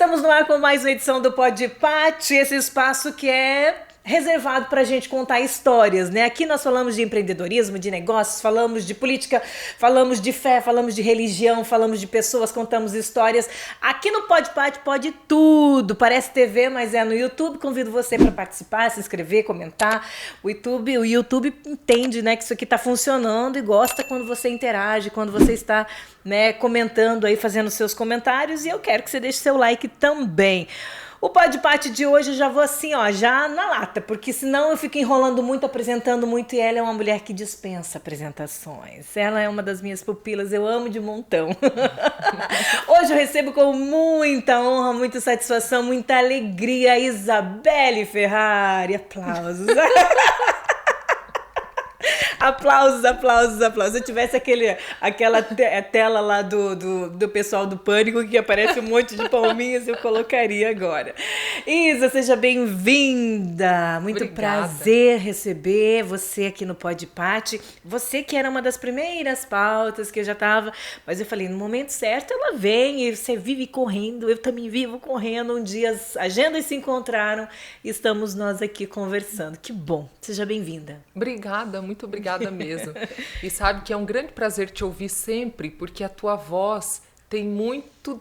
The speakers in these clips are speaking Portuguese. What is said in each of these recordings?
Estamos no ar com mais uma edição do Pode Pati, esse espaço que é reservado para a gente contar histórias, né? Aqui nós falamos de empreendedorismo, de negócios, falamos de política, falamos de fé, falamos de religião, falamos de pessoas, contamos histórias. Aqui no Pode Pati pode tudo, parece TV, mas é no YouTube. Convido você para participar, se inscrever, comentar. O YouTube entende, né, que isso aqui está funcionando e gosta quando você interage, quando você está, né, comentando aí, fazendo seus comentários, e eu quero que você deixe seu like também. O Pode Pati de hoje eu já vou assim, ó, já na lata, porque senão eu fico enrolando muito, apresentando muito, e ela é uma mulher que dispensa apresentações. Ela é uma das minhas pupilas, eu amo de montão. Hoje eu recebo com muita honra, muita satisfação, muita alegria a Isabelle Ferrari. Aplausos. Aplausos, aplausos, aplausos. Se eu tivesse aquela tela lá do pessoal do Pânico que aparece um monte de palminhas, eu colocaria agora. Isa, seja bem-vinda. Muito Obrigada. Prazer receber você aqui no Pode Pati. Você que era uma das primeiras pautas que eu já estava, mas eu falei, no momento certo ela vem e você vive correndo, eu também vivo correndo. Um dia as agendas se encontraram e estamos nós aqui conversando. Que bom. Seja bem-vinda. Obrigada, muito obrigada mesmo. E sabe que é um grande prazer te ouvir sempre, porque a tua voz tem muito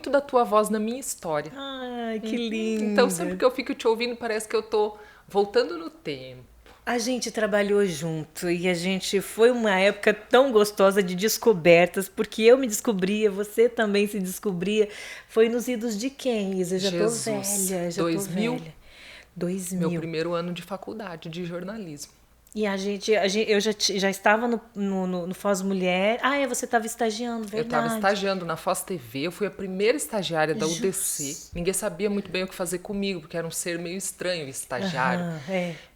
da tua voz na minha história. Ai, que lindo. Então sempre que eu fico te ouvindo parece que eu tô voltando no tempo. A gente trabalhou junto e a gente foi uma época tão gostosa de descobertas, porque eu me descobria, você também se descobria. Foi nos idos de quem, Isa? Já tô velha, já 2000, tô velha. 2000. Meu primeiro ano de faculdade de jornalismo. E eu já estava no Foz Mulher. Ah, você estava estagiando, verdade. Eu estava estagiando na Foz TV, eu fui a primeira estagiária da UDC. Ninguém sabia muito bem o que fazer comigo, porque era um ser meio estranho estagiário.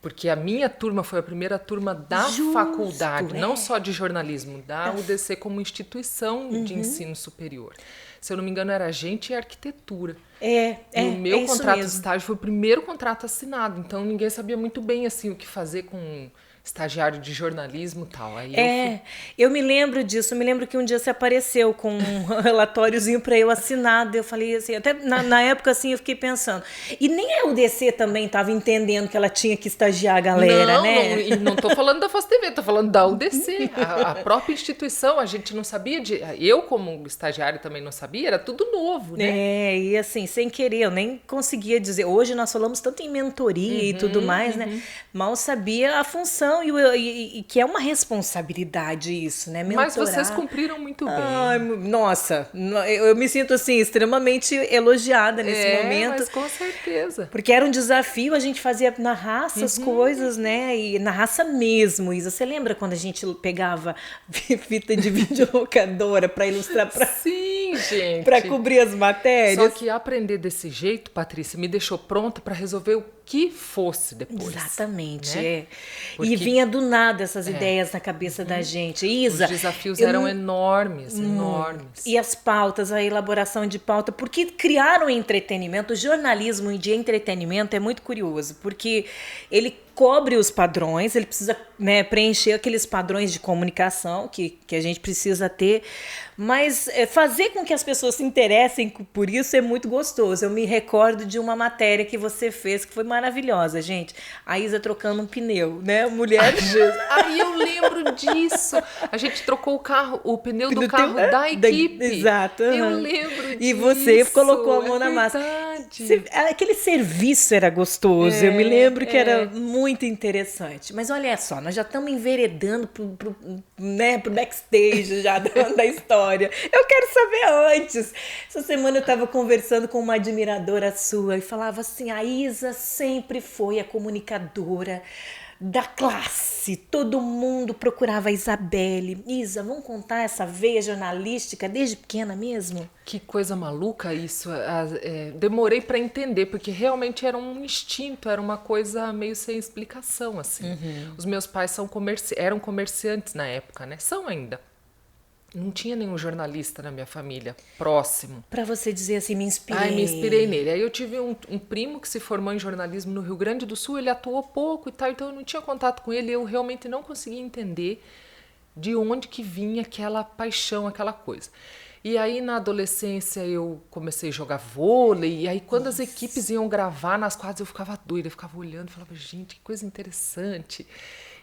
Porque a minha turma foi a primeira turma da faculdade, não só de jornalismo, da UDC como instituição de ensino superior. Se eu não me engano, era gente e arquitetura. E o meu contrato de estágio foi o primeiro contrato assinado, então ninguém sabia muito bem assim o que fazer com estagiário de jornalismo e tal. Aí eu me lembro disso, eu me lembro que um dia você apareceu com um relatóriozinho para eu assinar, eu falei assim, até na época assim eu fiquei pensando, e nem a UDC também estava entendendo que ela tinha que estagiar a galera, né? Não tô falando da Foz TV, tô falando da UDC, a própria instituição, a gente não sabia, eu como estagiário também não sabia, era tudo novo, né? E assim, sem querer, eu nem conseguia dizer, hoje nós falamos tanto em mentoria e tudo mais, né? Mal sabia a função e que é uma responsabilidade isso, né? Mentorar. Mas vocês cumpriram muito bem. Ai, nossa, eu me sinto assim extremamente elogiada nesse momento. Mas com certeza. Porque era um desafio, a gente fazia na raça as coisas, né? E na raça mesmo, Isa. Você lembra quando a gente pegava fita de videolocadora para ilustrar? Sim, gente. Para cobrir as matérias. Só que aprender desse jeito, Patrícia, me deixou pronta para resolver o que fosse depois. Exatamente, né? E vinha do nada essas ideias na cabeça da gente. Isa, os desafios eram enormes. E as pautas, a elaboração de pauta, porque criar um entretenimento, o jornalismo de entretenimento é muito curioso, porque ele cobre os padrões, ele precisa, né, preencher aqueles padrões de comunicação que a gente precisa ter, mas fazer com que as pessoas se interessem por isso é muito gostoso. Eu me recordo de uma matéria que você fez que foi maravilhosa, gente. A Isa trocando um pneu, né? Mulher. Aí eu lembro disso. A gente trocou o pneu do carro da equipe. Exato. Eu lembro disso. E você colocou a mão na massa. Aquele serviço era gostoso. Eu me lembro que era muito interessante. Mas olha só, nós já estamos enveredando pro backstage já da história. Eu quero saber antes. Essa semana eu estava conversando com uma admiradora sua e falava assim, a Isa sempre foi a comunicadora da classe, todo mundo procurava a Isabelle. Isa, vamos contar essa veia jornalística desde pequena mesmo? Que coisa maluca isso. Demorei para entender, porque realmente era um instinto, era uma coisa meio sem explicação, assim. Os meus pais eram comerciantes na época, né? São ainda. Não tinha nenhum jornalista na minha família próximo. Pra você dizer assim, me inspirei. Ai, me inspirei nele. Aí eu tive um primo que se formou em jornalismo no Rio Grande do Sul, ele atuou pouco e tal, então eu não tinha contato com ele, eu realmente não conseguia entender de onde que vinha aquela paixão, aquela coisa. E aí, na adolescência, eu comecei a jogar vôlei. E aí, quando as equipes iam gravar nas quadras, eu ficava doida. Eu ficava olhando e falava, gente, que coisa interessante.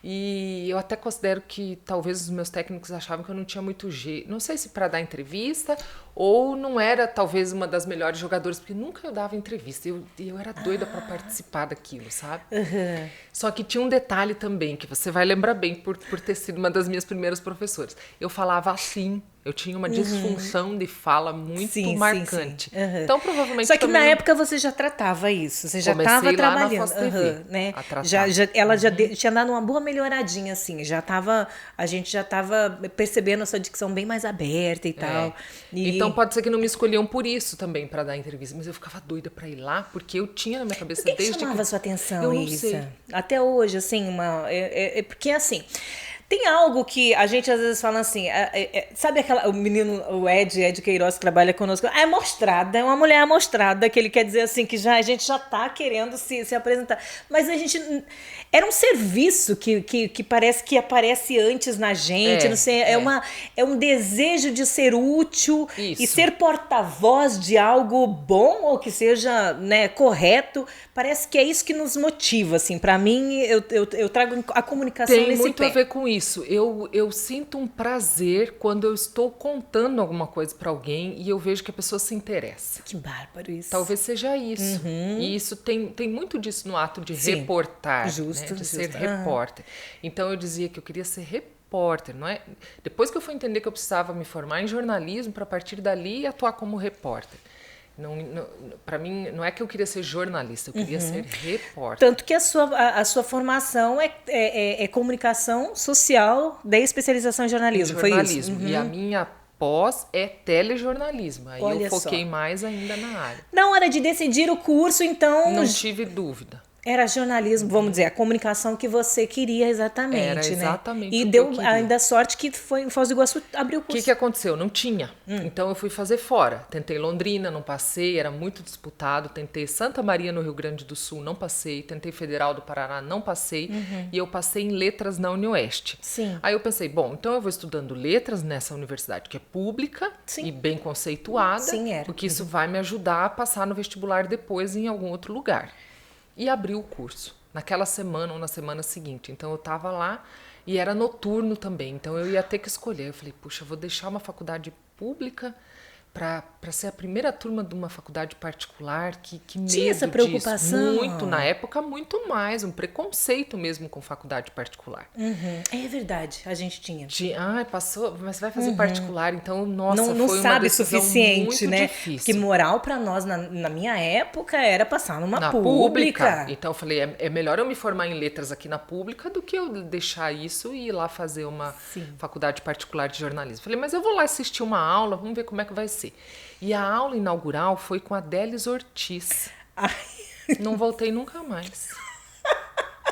E eu até considero que talvez os meus técnicos achavam que eu não tinha muito jeito. Não sei se para dar entrevista ou não era talvez uma das melhores jogadoras, porque nunca eu dava entrevista. Eu era doida para participar daquilo, sabe? Uhum. Só que tinha um detalhe também, que você vai lembrar bem por ter sido uma das minhas primeiras professoras. Eu falava assim. Eu tinha uma disfunção de fala muito marcante. Sim. Uhum. Então, provavelmente... Só que na época você já tratava isso. Você já estava trabalhando. Né? Ela já tinha dado uma boa melhoradinha, assim. A gente já estava percebendo a sua dicção bem mais aberta e tal. Então, pode ser que não me escolhiam por isso também, para dar entrevista. Mas eu ficava doida para ir lá, porque eu tinha na minha cabeça desde que... Por que chamava a sua atenção eu não isso? sei. Até hoje, assim, porque assim... Tem algo que a gente às vezes fala assim, sabe o menino, o Ed Queiroz, que trabalha conosco, é amostrada, é uma mulher amostrada, que ele quer dizer assim, que a gente já tá querendo se apresentar. Mas a gente, era um serviço que parece que aparece antes na gente, não sei, é um desejo de ser útil e ser porta-voz de algo bom ou que seja, né, correto. Parece que é isso que nos motiva, assim, pra mim, eu trago a comunicação nesse pé. Tem muito a ver com isso. Eu sinto um prazer quando eu estou contando alguma coisa para alguém e eu vejo que a pessoa se interessa. Que bárbaro isso. Talvez seja isso. E isso tem muito disso no ato de reportar, justo, né? De ser repórter. Então eu dizia que eu queria ser repórter, não é? Depois que eu fui entender que eu precisava me formar em jornalismo para partir dali atuar como repórter. Para mim, não é que eu queria ser jornalista, eu queria ser repórter. Tanto que a sua formação é comunicação social de especialização em jornalismo, foi isso? E a minha pós é telejornalismo. Aí eu foquei mais ainda na área. Na hora de decidir o curso, então... Não tive dúvida. Era jornalismo, vamos dizer, a comunicação que você queria exatamente, Era exatamente né? E o deu que eu queria. Ainda sorte que foi em Foz do Iguaçu abriu o curso. O que aconteceu? Não tinha. Então eu fui fazer fora. Tentei Londrina, não passei, era muito disputado. Tentei Santa Maria, no Rio Grande do Sul, não passei. Tentei Federal do Paraná, não passei. E eu passei em letras na UniOeste. Sim. Aí eu pensei, bom, então eu vou estudando letras nessa universidade que é pública e bem conceituada. Porque isso vai me ajudar a passar no vestibular depois em algum outro lugar. E abri o curso, naquela semana ou na semana seguinte. Então, eu estava lá e era noturno também. Então, eu ia ter que escolher. Eu falei, puxa, eu vou deixar uma faculdade pública para ser a primeira turma de uma faculdade particular. Que medo tinha essa preocupação? Disso. Muito, na época, muito mais. Um preconceito mesmo com faculdade particular. É verdade, a gente tinha. Passou, mas vai fazer particular. Então, nossa, não foi sabe uma decisão suficiente, muito né? difícil. Que moral para nós, na minha época, era passar numa pública. Então, eu falei, é melhor eu me formar em letras aqui na pública do que eu deixar isso e ir lá fazer uma faculdade particular de jornalismo. Falei, mas eu vou lá assistir uma aula, vamos ver como é que vai ser. E a aula inaugural foi com a Délis Ortiz. Não voltei nunca mais.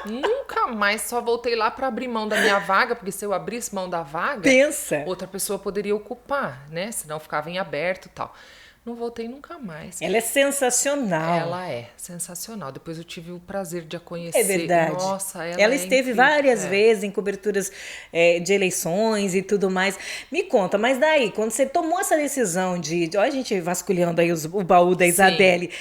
Nunca mais, só voltei lá para abrir mão da minha vaga, porque se eu abrisse mão da vaga, outra pessoa poderia ocupar, né? Senão ficava em aberto e tal. Não voltei nunca mais. Ela é sensacional. Ela é sensacional. Depois eu tive o prazer de a conhecer. É verdade. Nossa, ela esteve várias vezes em coberturas de eleições e tudo mais. Me conta, mas daí, quando você tomou essa decisão olha a gente vasculhando aí o baú da Isabelle.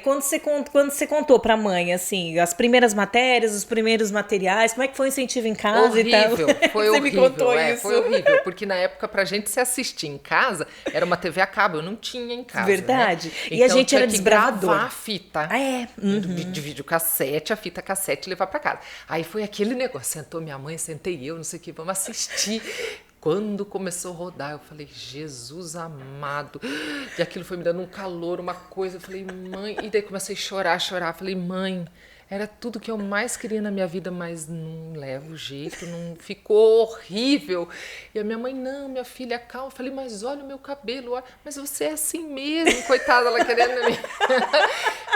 Quando você contou pra mãe, assim, as primeiras matérias, os primeiros materiais, como é que foi o incentivo em casa horrível, e tal? Foi você horrível. Me contou isso. Foi horrível, porque na época pra gente se assistir em casa, era uma TV a cabo, eu não tinha em casa. Verdade. Né? E então, a gente era desbravador. Gravar a fita de videocassete, a fita cassete e levar pra casa. Aí foi aquele negócio, sentou minha mãe, sentei eu, não sei o que, vamos assistir. Quando começou a rodar, eu falei, Jesus amado. E aquilo foi me dando um calor, uma coisa. Eu falei, mãe... E daí comecei a chorar. Falei, mãe... Era tudo que eu mais queria na minha vida, mas não levo jeito, não ficou horrível. E a minha mãe, não, minha filha, calma. Eu falei, mas olha o meu cabelo, olha. Mas você é assim mesmo, coitada, ela querendo me...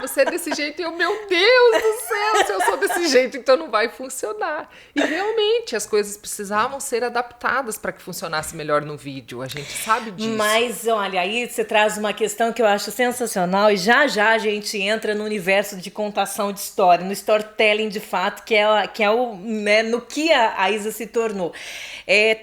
você é desse jeito. E eu, meu Deus do céu, se eu sou desse jeito, então não vai funcionar. E realmente, as coisas precisavam ser adaptadas para que funcionasse melhor no vídeo. A gente sabe disso. Mas, olha, aí você traz uma questão que eu acho sensacional e já a gente entra no universo de contação de história, no storytelling de fato, que é o, né, no que a Isa se tornou.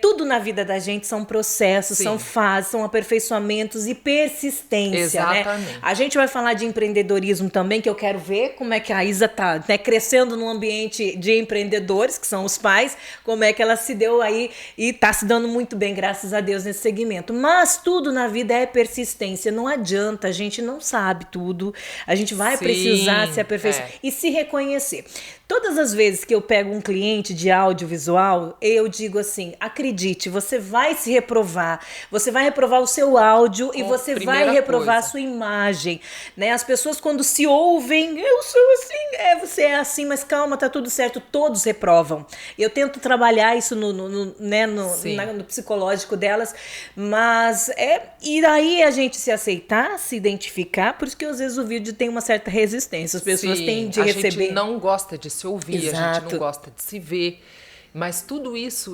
Tudo na vida da gente são processos, Sim. são fases, são aperfeiçoamentos e persistência. Exatamente. Né? A gente vai falar de empreendedorismo também, que eu quero ver como é que a Isa tá, né, crescendo num ambiente de empreendedores, que são os pais, como é que ela se deu aí e tá se dando muito bem, graças a Deus, nesse segmento. Mas tudo na vida é persistência, não adianta, a gente não sabe tudo, a gente vai precisar se aperfeiçoar e se reconhecer. Todas as vezes que eu pego um cliente de audiovisual, eu digo assim, acredite, você vai se reprovar, você vai reprovar o seu áudio e você vai reprovar a sua imagem, né? As pessoas quando se ouvem, eu sou assim, você é assim, mas calma, tá tudo certo, todos reprovam. Eu tento trabalhar isso no psicológico delas, mas e aí a gente se aceitar, se identificar, por isso que às vezes o vídeo tem uma certa resistência, as pessoas têm de receber. A gente não gosta de se ouvir, Exato. A gente não gosta de se ver, mas tudo isso,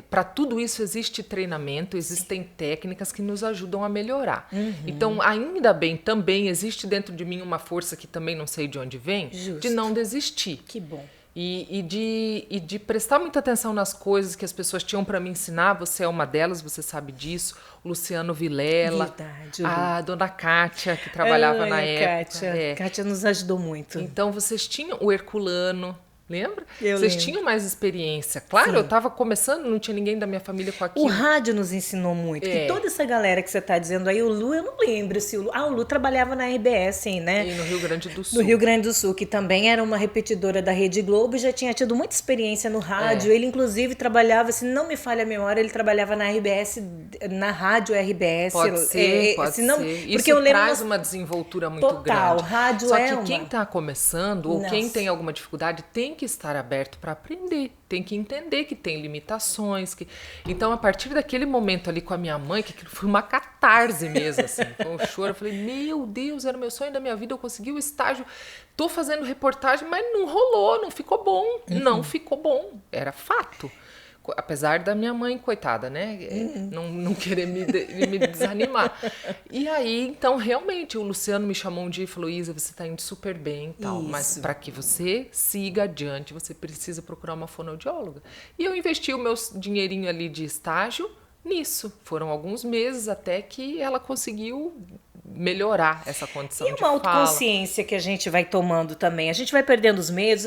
para tudo isso existe treinamento, existem técnicas que nos ajudam a melhorar. Então, ainda bem, também existe dentro de mim uma força que também não sei de onde vem, de não desistir. Que bom. E de prestar muita atenção nas coisas que as pessoas tinham para me ensinar. Você é uma delas, você sabe disso. O Luciano Vilela. Verdade. A dona Kátia, que trabalhava na época. Kátia nos ajudou muito. Então, vocês tinham o Herculano. Lembra? Vocês tinham mais experiência. Claro, eu estava começando, não tinha ninguém da minha família com aquilo. O rádio nos ensinou muito. Que toda essa galera que você está dizendo aí, o Lu, eu não lembro se o Lu... o Lu trabalhava na RBS, né? E no Rio Grande do Sul. No Rio Grande do Sul, que também era uma repetidora da Rede Globo e já tinha tido muita experiência no rádio. Ele, inclusive, trabalhava, se não me falha a memória, ele trabalhava na RBS, na rádio RBS. Pode ser, pode ser. Isso eu lembro traz uma desenvoltura muito total, grande. Rádio Só que quem está começando, ou quem tem alguma dificuldade, tem que estar aberto para aprender, tem que entender que tem limitações. Então, a partir daquele momento ali com a minha mãe, que aquilo foi uma catarse mesmo, assim, foi um choro, eu falei, meu Deus, era o meu sonho da minha vida, eu consegui o estágio, tô fazendo reportagem, mas não rolou, não ficou bom, não ficou bom, era fato. Apesar da minha mãe, coitada, né? Não querer me desanimar. E aí, então, realmente, o Luciano me chamou um dia e falou, Isa, você tá indo super bem e tal, mas para que você siga adiante, você precisa procurar uma fonoaudióloga. E eu investi o meu dinheirinho ali de estágio nisso. Foram alguns meses até que ela conseguiu melhorar essa condição de fala. E uma autoconsciência que a gente vai tomando também. A gente vai perdendo os medos.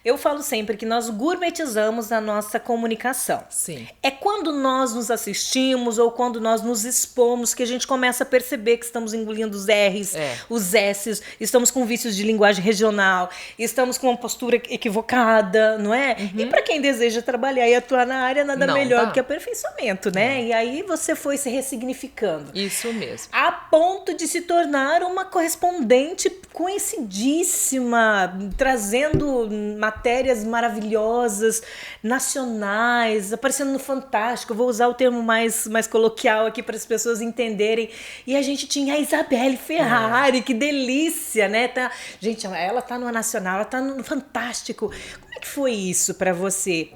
Eu falo sempre que nós gourmetizamos a nossa comunicação. Sim. É quando nós nos assistimos ou quando nós nos expomos que a gente começa a perceber que estamos engolindo os R's, os S's, estamos com vícios de linguagem regional, estamos com uma postura equivocada, não é? E para quem deseja trabalhar e atuar na área, nada melhor do que aperfeiçoamento, né? E aí você foi se ressignificando. Isso mesmo. A ponto de se tornar uma correspondente conhecidíssima, trazendo matérias maravilhosas, nacionais, aparecendo no Fantástico. Vou usar o termo mais coloquial aqui para as pessoas entenderem. E a gente tinha a Isabelle Ferrari, que delícia, né? Gente, ela tá no Nacional, ela tá no Fantástico. Como é que foi isso para você?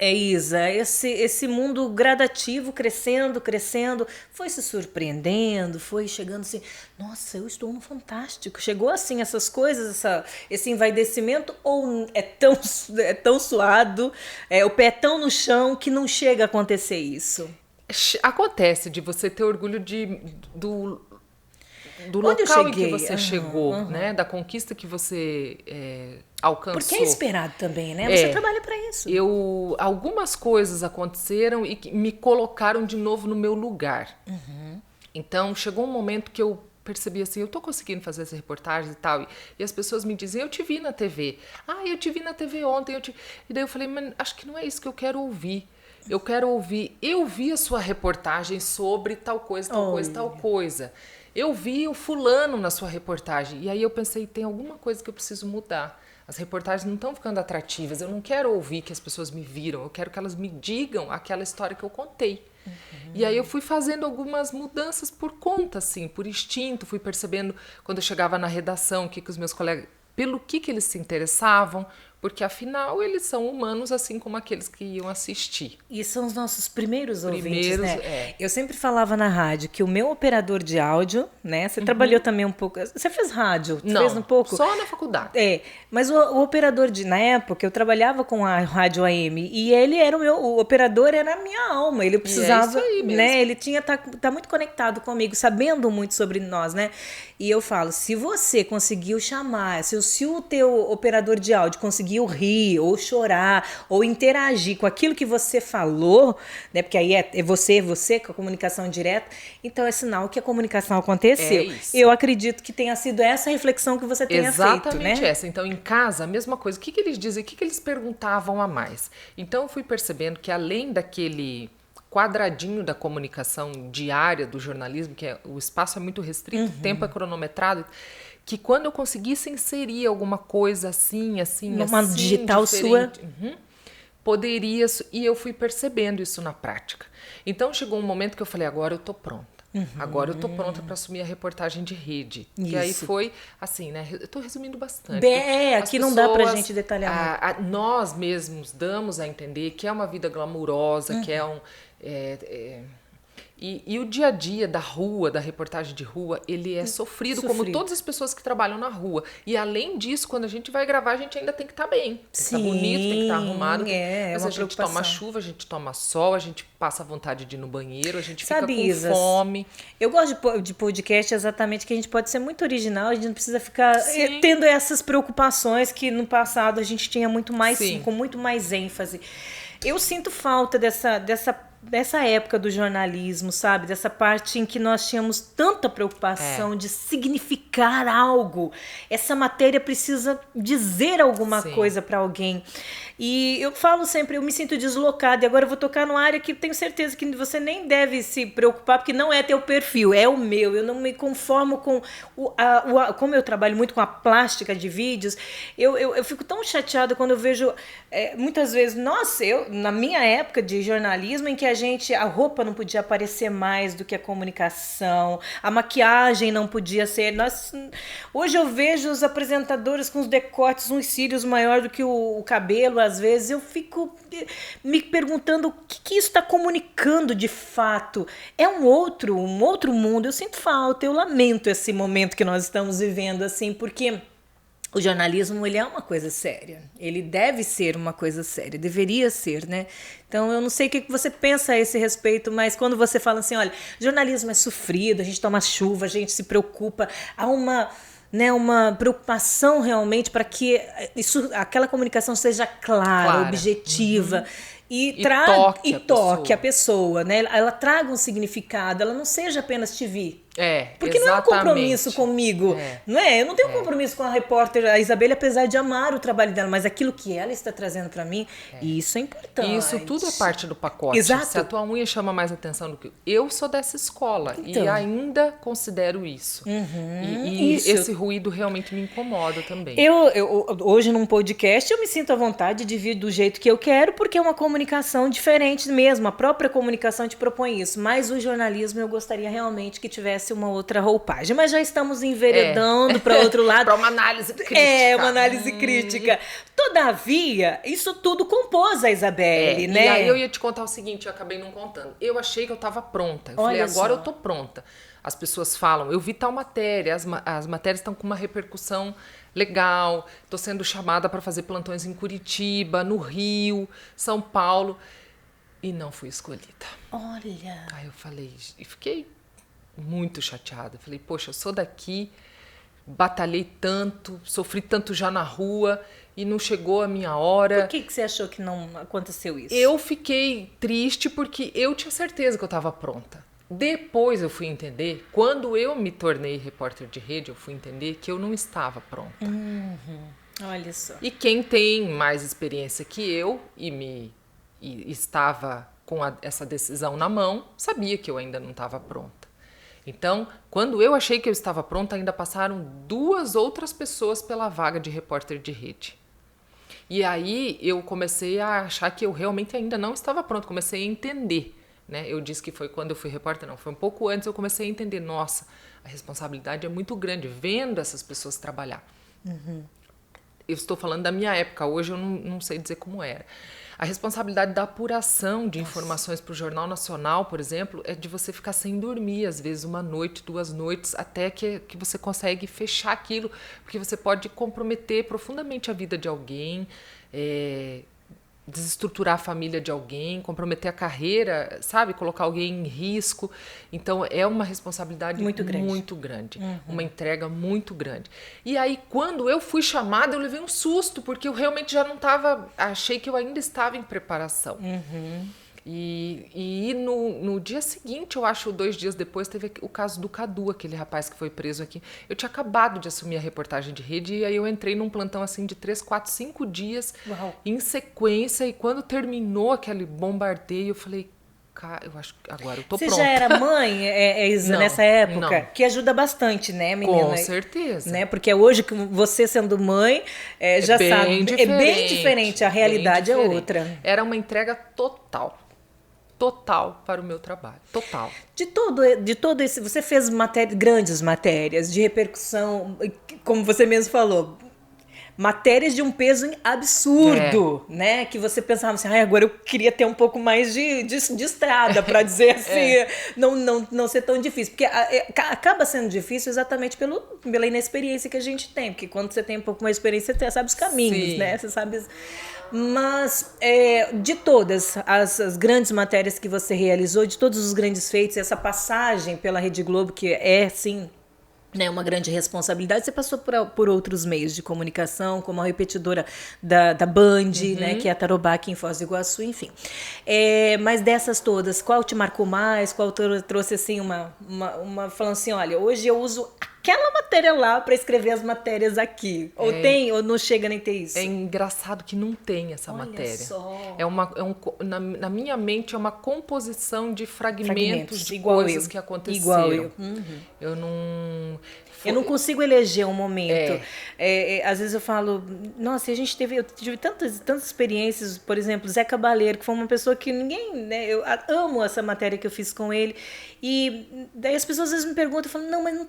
Isa, esse mundo gradativo, crescendo, foi se surpreendendo, foi chegando assim, nossa, eu estou no Fantástico. Chegou assim essas coisas, esse envaidecimento, ou é tão suado, o pé é tão no chão que não chega a acontecer isso? Acontece de você ter orgulho do local em que você chegou, né? Da conquista que você alcançou. Porque é esperado também, né? Você trabalha para isso. Algumas coisas aconteceram e me colocaram de novo no meu lugar. Então, chegou um momento que eu percebi assim, eu tô conseguindo fazer essa reportagem e tal, e as pessoas me dizem, eu te vi na TV. Eu te vi na TV ontem. E daí eu falei, mas acho que não é isso que eu quero ouvir. Eu quero ouvir, eu vi a sua reportagem sobre tal coisa, tal coisa. Eu vi o fulano na sua reportagem. E aí eu pensei, tem alguma coisa que eu preciso mudar. As reportagens não estão ficando atrativas. Eu não quero ouvir que as pessoas me viram. Eu quero que elas me digam aquela história que eu contei. E aí eu fui fazendo algumas mudanças por conta, assim, por instinto, fui percebendo quando eu chegava na redação o que os meus colegas, pelo que eles se interessavam, porque afinal eles são humanos assim como aqueles que iam assistir. E são os nossos primeiros ouvintes, né? Eu sempre falava na rádio que o meu operador de áudio, né? Você trabalhou também um pouco. Você fez rádio? Não, fez um pouco? Só na faculdade. Mas o operador na época eu trabalhava com a rádio AM e ele era o operador era a minha alma. Ele precisava, né? Ele tinha tá muito conectado comigo, sabendo muito sobre nós, né? E eu falo, se você conseguiu chamar, se o teu operador de áudio conseguiu rir, ou chorar, ou interagir com aquilo que você falou, né? Porque aí é você com a comunicação direta, então é sinal que a comunicação aconteceu. Eu acredito que tenha sido essa reflexão que você tenha feito, né? Exatamente essa. Então, em casa, a mesma coisa. O que eles dizem? O que eles perguntavam a mais? Então, eu fui percebendo que além daquele quadradinho da comunicação diária do jornalismo, que o espaço é muito restrito, o tempo é cronometrado, que quando eu conseguisse inserir alguma coisa assim, uma digital diferente, sua, poderia, e eu fui percebendo isso na prática. Então chegou um momento que eu falei, agora eu tô pronta. Agora eu tô pronta para assumir a reportagem de rede. Isso. Que aí foi assim, né? Eu tô resumindo bastante. Aqui não dá pra gente detalhar. Nós mesmos damos a entender que é uma vida glamurosa, que é um... E o dia a dia da rua, da reportagem de rua, ele é sofrido, como todas as pessoas que trabalham na rua. E além disso, quando a gente vai gravar, a gente ainda tem que estar bem. Tem que estar bonito, tem que estar arrumado. Mas a gente toma chuva, a gente toma sol, a gente passa vontade de ir no banheiro, a gente fica com fome. Eu gosto de podcast exatamente que a gente pode ser muito original, a gente não precisa ficar tendo essas preocupações que no passado a gente tinha muito mais, com muito mais ênfase. Eu sinto falta dessa época do jornalismo, sabe? Dessa parte em que nós tínhamos tanta preocupação de significar algo. Essa matéria precisa dizer alguma coisa para alguém. E eu falo sempre, eu me sinto deslocada. E agora eu vou tocar numa área que tenho certeza que você nem deve se preocupar, porque não é teu perfil, é o meu. Eu não me conformo com... como eu trabalho muito com a plástica de vídeos, eu fico tão chateada quando eu vejo... muitas vezes, na minha época de jornalismo, em que a roupa não podia aparecer mais do que a comunicação, a maquiagem não podia ser... Hoje eu vejo os apresentadores com os decotes, uns cílios maior do que o cabelo. Às vezes eu fico me perguntando o que isso está comunicando de fato. É um outro mundo. Eu sinto falta, eu lamento esse momento que nós estamos vivendo, assim, porque o jornalismo, ele é uma coisa séria. Ele deve ser uma coisa séria, deveria ser, né? Então, eu não sei o que você pensa a esse respeito, mas quando você fala assim, olha, jornalismo é sofrido, a gente toma chuva, a gente se preocupa, há uma preocupação realmente para que aquela comunicação seja clara. Objetiva. E toque a pessoa, né? Ela traga um significado, ela não seja apenas TV. Porque não é um compromisso comigo, não é? Eu não tenho compromisso com a repórter, a Isabelle, apesar de amar o trabalho dela, mas aquilo que ela está trazendo para mim, isso é importante. Isso tudo é parte do pacote. Exato. Se a tua unha chama mais atenção do que... Eu sou dessa escola e ainda considero isso. E esse ruído realmente me incomoda também. Eu hoje, num podcast, eu me sinto à vontade de vir do jeito que eu quero, porque é uma comunicação diferente mesmo. A própria comunicação te propõe isso. Mas o jornalismo, eu gostaria realmente que tivesse uma outra roupagem. Mas já estamos enveredando para outro lado. Para uma análise crítica. Uma análise crítica. Todavia, isso tudo compôs a Isabelle, né? E aí eu ia te contar o seguinte, eu acabei não contando. Eu achei que eu estava pronta. Eu falei, agora eu tô pronta. As pessoas falam, eu vi tal matéria, as matérias estão com uma repercussão legal, tô sendo chamada para fazer plantões em Curitiba, no Rio, São Paulo, e não fui escolhida. Olha! Aí eu falei, e fiquei muito chateada. Falei, poxa, eu sou daqui, batalhei tanto, sofri tanto já na rua e não chegou a minha hora. Por que você achou que não aconteceu isso? Eu fiquei triste porque eu tinha certeza que eu estava pronta. Depois eu fui entender, quando eu me tornei repórter de rede, eu fui entender que eu não estava pronta. Olha só. E quem tem mais experiência que eu e estava com essa decisão na mão, sabia que eu ainda não estava pronta. Então, quando eu achei que eu estava pronta, ainda passaram 2 outras pessoas pela vaga de repórter de rede. E aí eu comecei a achar que eu realmente ainda não estava pronta, comecei a entender. né? Eu disse que foi quando eu fui repórter, não, foi um pouco antes, eu comecei a entender, nossa, a responsabilidade é muito grande, vendo essas pessoas trabalhar. Eu estou falando da minha época, hoje eu não sei dizer como era. A responsabilidade da apuração de informações para o Jornal Nacional, por exemplo, é de você ficar sem dormir, às vezes 1 noite, 2 noites, até que você consegue fechar aquilo, porque você pode comprometer profundamente a vida de alguém, desestruturar a família de alguém, comprometer a carreira, sabe? Colocar alguém em risco. Então, é uma responsabilidade muito grande. Uma entrega muito grande. E aí, quando eu fui chamada, eu levei um susto, porque eu realmente já não estava... Achei que eu ainda estava em preparação. E no dia seguinte, eu acho, 2 dias depois, teve o caso do Cadu, aquele rapaz que foi preso aqui. Eu tinha acabado de assumir a reportagem de rede e aí eu entrei num plantão assim de 3, 4, 5 dias em sequência. E quando terminou aquele bombardeio, eu falei, cara, eu acho que agora eu tô pronta. Você já era mãe, Isa, nessa época? Não. Que ajuda bastante, né, menina? Com certeza. Né? Porque hoje, você sendo mãe, já sabe, é bem diferente, a realidade é outra. Era uma entrega total para o meu trabalho, total. De todo esse, você fez grandes matérias de repercussão, como você mesmo falou, matérias de um peso absurdo, né? Que você pensava assim, agora eu queria ter um pouco mais de estrada para dizer assim, não ser tão difícil. Porque acaba sendo difícil exatamente pela inexperiência que a gente tem. Porque quando você tem um pouco mais de experiência, você sabe os caminhos, Sim. né? Você sabe... Mas de todas as grandes matérias que você realizou, de todos os grandes feitos, essa passagem pela Rede Globo, que é, sim, né, uma grande responsabilidade, você passou por outros meios de comunicação, como a repetidora da Band, né, que é a Tarobá aqui em Foz do Iguaçu, enfim. Mas dessas todas, qual te marcou mais? Qual trouxe assim falando assim, olha, hoje eu uso aquela matéria lá para escrever as matérias aqui. Ou não chega nem ter isso? É engraçado que não tem essa matéria. Só. Na minha mente é uma composição de fragmentos de coisas que aconteceram. Igual eu. Eu não... Eu não consigo eleger um momento. Às vezes eu falo, nossa, eu tive tantas experiências, por exemplo, Zé Cabaleiro, que foi uma pessoa que ninguém, né, eu amo essa matéria que eu fiz com ele, e daí as pessoas às vezes me perguntam, eu falo, não, mas não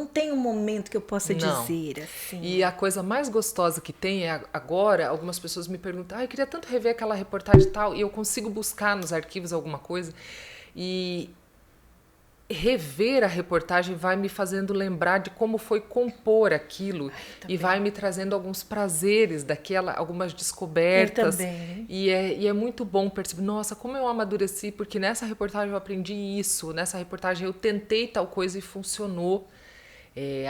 tem um momento que eu possa dizer assim. E a coisa mais gostosa que tem é agora, algumas pessoas me perguntam, eu queria tanto rever aquela reportagem e tal, e eu consigo buscar nos arquivos alguma coisa, e rever a reportagem vai me fazendo lembrar de como foi compor aquilo e vai me trazendo alguns prazeres algumas descobertas. Eu também. E é muito bom perceber, nossa, como eu amadureci, porque nessa reportagem eu aprendi isso, nessa reportagem eu tentei tal coisa e funcionou.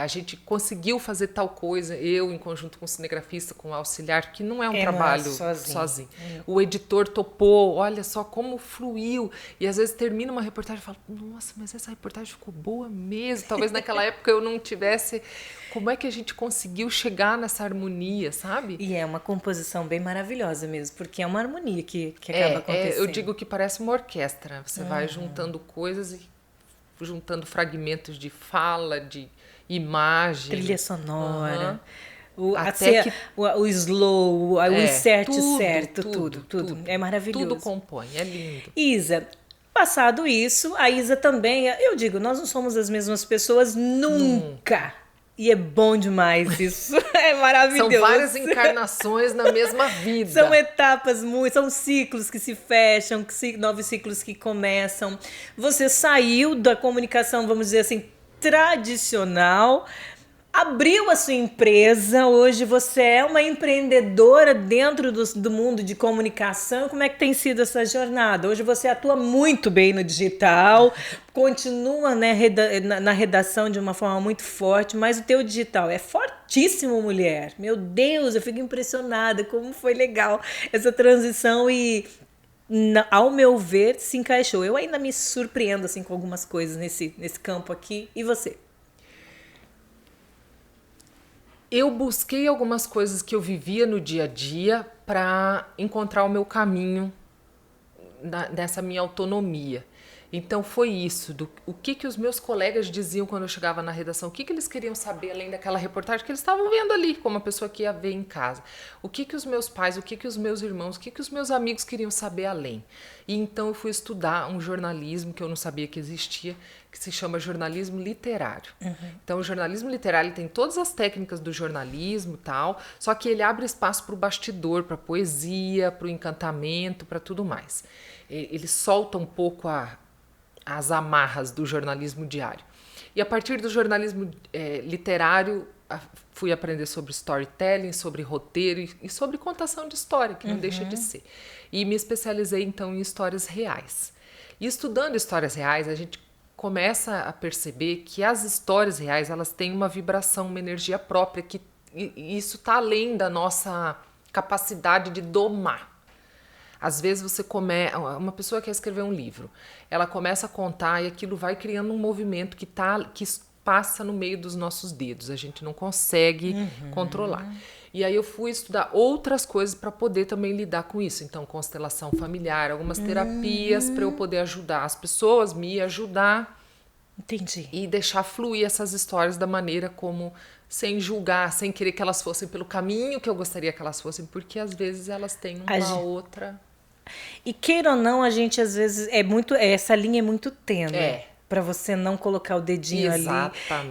A gente conseguiu fazer tal coisa, eu em conjunto com o cinegrafista, com o auxiliar, que não é um trabalho sozinho. O editor topou, olha só como fluiu. E às vezes termina uma reportagem e fala, nossa, mas essa reportagem ficou boa mesmo. Talvez naquela época eu não tivesse... Como é que a gente conseguiu chegar nessa harmonia, sabe? E é uma composição bem maravilhosa mesmo, porque é uma harmonia que acaba acontecendo. Eu digo que parece uma orquestra. Você vai juntando coisas e juntando fragmentos de fala, de imagem, trilha sonora, o slow, o insert certo, tudo. É maravilhoso. Tudo compõe, é lindo. Isa, passado isso, a Isa também, eu digo, nós não somos as mesmas pessoas nunca. E é bom demais isso. É maravilhoso. São várias encarnações na mesma vida. São etapas são ciclos que se fecham, novos ciclos que começam. Você saiu da comunicação, vamos dizer assim, tradicional, abriu a sua empresa, hoje você é uma empreendedora dentro do mundo de comunicação. Como é que tem sido essa jornada? Hoje você atua muito bem no digital, continua, né, na redação de uma forma muito forte, mas o teu digital é fortíssimo, mulher. Meu Deus, eu fico impressionada como foi legal essa transição e... ao meu ver, se encaixou. Eu ainda me surpreendo assim, com algumas coisas nesse campo aqui. E você? Eu busquei algumas coisas que eu vivia no dia a dia para encontrar o meu caminho nessa minha autonomia. Então foi isso, o que os meus colegas diziam quando eu chegava na redação, o que eles queriam saber além daquela reportagem que eles estavam vendo ali, como a pessoa que ia ver em casa. O que os meus pais, o que os meus irmãos, o que os meus amigos queriam saber além. E então eu fui estudar um jornalismo que eu não sabia que existia, que se chama jornalismo literário. Então o jornalismo literário ele tem todas as técnicas do jornalismo e tal, só que ele abre espaço para o bastidor, para a poesia, para o encantamento, para tudo mais. Ele solta um pouco as amarras do jornalismo diário. E a partir do jornalismo literário, fui aprender sobre storytelling, sobre roteiro e sobre contação de história, que não deixa de ser. E me especializei, então, em histórias reais. E estudando histórias reais, a gente começa a perceber que as histórias reais elas têm uma vibração, uma energia própria, e isso está além da nossa capacidade de domar. Às vezes uma pessoa quer escrever um livro, ela começa a contar e aquilo vai criando um movimento que passa no meio dos nossos dedos, a gente não consegue controlar. E aí eu fui estudar outras coisas para poder também lidar com isso. Então, constelação familiar, algumas terapias para eu poder ajudar as pessoas, me ajudar. Entendi. E deixar fluir essas histórias da maneira como, sem julgar, sem querer que elas fossem pelo caminho que eu gostaria que elas fossem, porque às vezes elas têm outra... E queira ou não, a gente às vezes essa linha é muito tênue. Para você não colocar o dedinho ali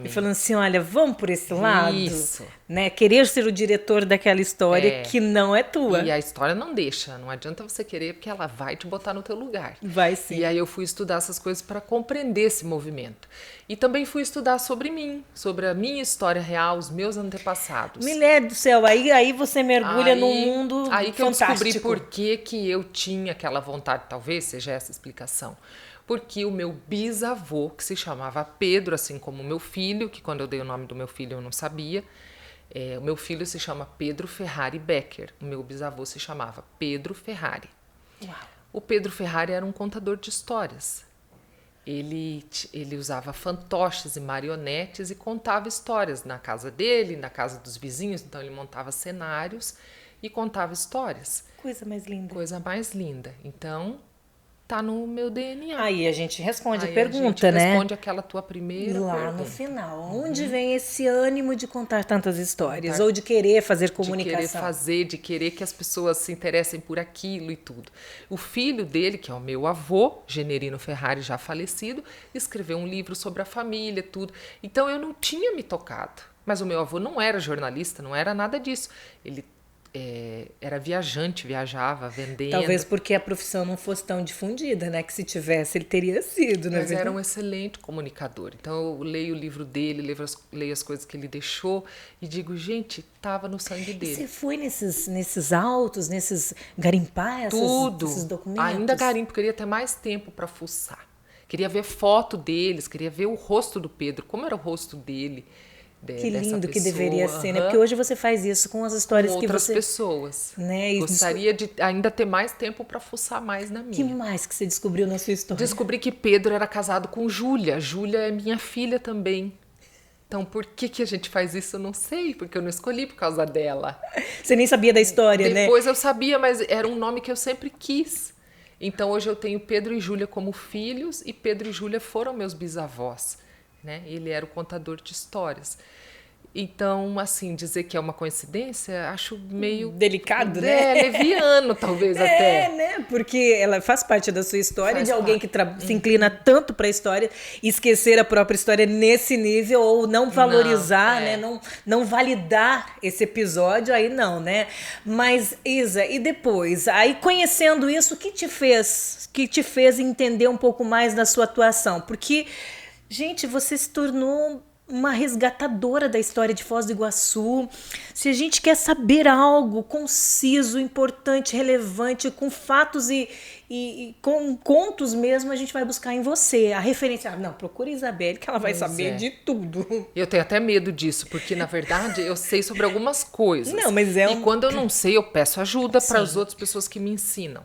e falando assim, olha, vamos por esse lado, isso, né? Querer ser o diretor daquela história que não é tua. E a história não deixa, não adianta você querer, porque ela vai te botar no teu lugar. Vai sim. E aí eu fui estudar essas coisas para compreender esse movimento. E também fui estudar sobre mim, sobre a minha história real, os meus antepassados. Mulher do céu, aí você mergulha num mundo aí que fantástico. Eu descobri por que eu tinha aquela vontade, talvez seja essa a explicação. Porque o meu bisavô, que se chamava Pedro, assim como o meu filho, que quando eu dei o nome do meu filho eu não sabia, o meu filho se chama Pedro Ferrari Becker, o meu bisavô se chamava Pedro Ferrari. Uau. O Pedro Ferrari era um contador de histórias. Ele usava fantoches e marionetes e contava histórias na casa dele, na casa dos vizinhos, então ele montava cenários e contava histórias. Coisa mais linda. Coisa mais linda. Então... tá no meu DNA. Aí a gente responde a pergunta, né? Responde aquela tua primeira lá pergunta. No final. Onde vem esse ânimo de contar tantas histórias? Ou de querer fazer comunicação? De querer que as pessoas se interessem por aquilo e tudo. O filho dele, que é o meu avô, Generino Ferrari, já falecido, escreveu um livro sobre a família, tudo. Então eu não tinha me tocado. Mas o meu avô não era jornalista, não era nada disso. Ele era viajante, viajava, vendendo. Talvez porque a profissão não fosse tão difundida, né? Que se tivesse, ele teria sido, né? Mas era um excelente comunicador. Então eu leio o livro dele, leio as coisas que ele deixou e digo, gente, estava no sangue dele. E você foi nesses autos, nesses garimpar esses documentos? Ainda garimpo, queria ter mais tempo para fuçar. Queria ver foto deles, queria ver o rosto do Pedro, como era o rosto dele. Que lindo que deveria ser, né? Porque hoje você faz isso com as histórias com que outras você... pessoas. Né? Gostaria de ainda ter mais tempo para fuçar mais na minha. Que mais que você descobriu na sua história? Descobri que Pedro era casado com Júlia. Júlia é minha filha também. Então, por que a gente faz isso? Eu não sei, porque eu não escolhi por causa dela. Você nem sabia da história, né? Depois eu sabia, mas era um nome que eu sempre quis. Então, hoje eu tenho Pedro e Júlia como filhos e Pedro e Júlia foram meus bisavós. Né? Ele era o contador de histórias. Então, assim, dizer que é uma coincidência, acho meio... delicado, né? Leviano, talvez, até. Né? Porque ela faz parte da sua história, de alguém que se inclina tanto para a história, esquecer a própria história nesse nível, ou não valorizar, né? Não validar esse episódio, aí não, né? Mas, Isa, e depois? Aí, conhecendo isso, o que te fez entender um pouco mais da sua atuação? Porque... gente, você se tornou uma resgatadora da história de Foz do Iguaçu. Se a gente quer saber algo conciso, importante, relevante, com fatos e com contos mesmo, a gente vai buscar em você. A referência, não, procura a Isabelle, que ela vai saber de tudo. Eu tenho até medo disso, porque, na verdade, eu sei sobre algumas coisas. Não, mas e quando eu não sei, eu peço ajuda para as outras pessoas que me ensinam.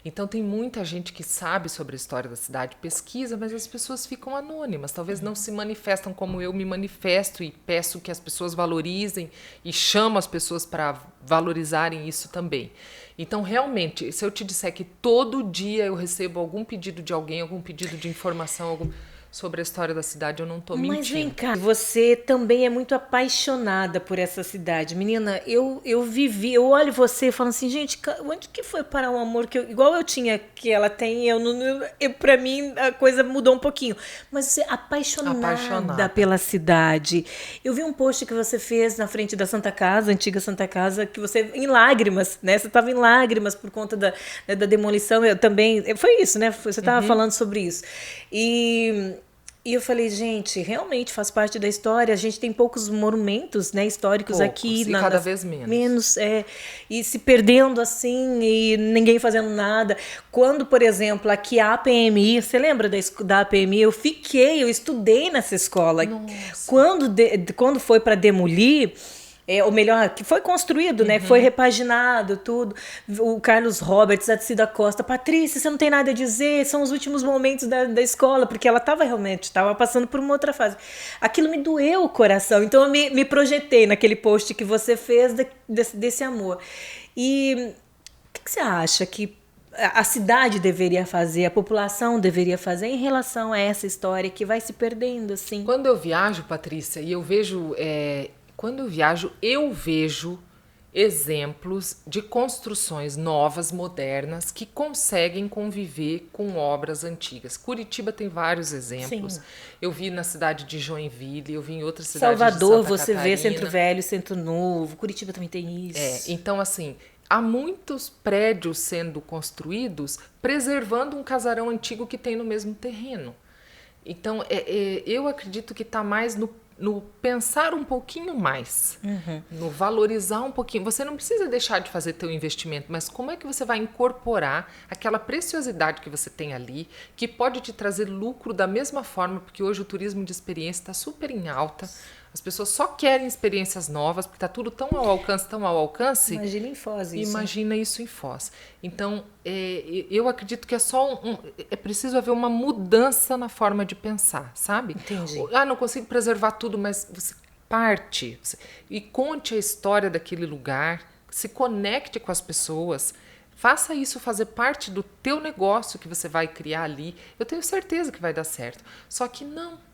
Então tem muita gente que sabe sobre a história da cidade, pesquisa, mas as pessoas ficam anônimas, talvez não se manifestam como eu me manifesto e peço que as pessoas valorizem e chamo as pessoas para valorizarem isso também. Então, realmente, se eu te disser que todo dia eu recebo algum pedido de alguém, algum pedido de informação, sobre a história da cidade, eu não tô mentindo. Mas vem cá, você também é muito apaixonada por essa cidade. Menina, eu olho você e falo assim, gente, onde que foi parar o amor que igual eu tinha, que ela tem, pra mim a coisa mudou um pouquinho. Mas você é apaixonada pela cidade. Eu vi um post que você fez na frente da Santa Casa, antiga Santa Casa, que você, em lágrimas, né? Você estava em lágrimas por conta da demolição. Eu também, foi isso, né? Você estava falando sobre isso. E eu falei, gente, realmente faz parte da história. A gente tem poucos monumentos, né, históricos aqui. E cada vez menos. E se perdendo assim, e ninguém fazendo nada. Quando, por exemplo, aqui a APMI, você lembra da APMI? Eu estudei nessa escola. Nossa. Quando foi para demolir... ou melhor, que foi construído, né? Foi repaginado, tudo. O Carlos Roberts, a Cida Costa, Patrícia, você não tem nada a dizer, são os últimos momentos da escola, porque ela estava passando por uma outra fase. Aquilo me doeu o coração, então eu me projetei naquele post que você fez desse amor. E o que você acha que a cidade deveria fazer, a população deveria fazer em relação a essa história que vai se perdendo, assim? Quando eu viajo, Patrícia, e eu vejo... Quando eu viajo, eu vejo exemplos de construções novas, modernas, que conseguem conviver com obras antigas. Curitiba tem vários exemplos. Sim. Eu vi na cidade de Joinville, eu vi em outras cidades Salvador, de Santa Catarina. Vê Centro Velho, Centro Novo. Curitiba também tem isso. Então, assim, há muitos prédios sendo construídos preservando um casarão antigo que tem no mesmo terreno. Então, eu acredito que está mais no pensar um pouquinho mais, no valorizar um pouquinho. Você não precisa deixar de fazer teu investimento, mas como é que você vai incorporar aquela preciosidade que você tem ali, que pode te trazer lucro da mesma forma, porque hoje o turismo de experiência está super em alta. As pessoas só querem experiências novas, porque está tudo tão ao alcance. Imagina em Foz isso. Imagina isso em Foz. Então, eu acredito que é preciso haver uma mudança na forma de pensar, sabe? Entendi. Não consigo preservar tudo, mas você parte e conte a história daquele lugar, se conecte com as pessoas, faça isso fazer parte do teu negócio que você vai criar ali. Eu tenho certeza que vai dar certo. Só que não.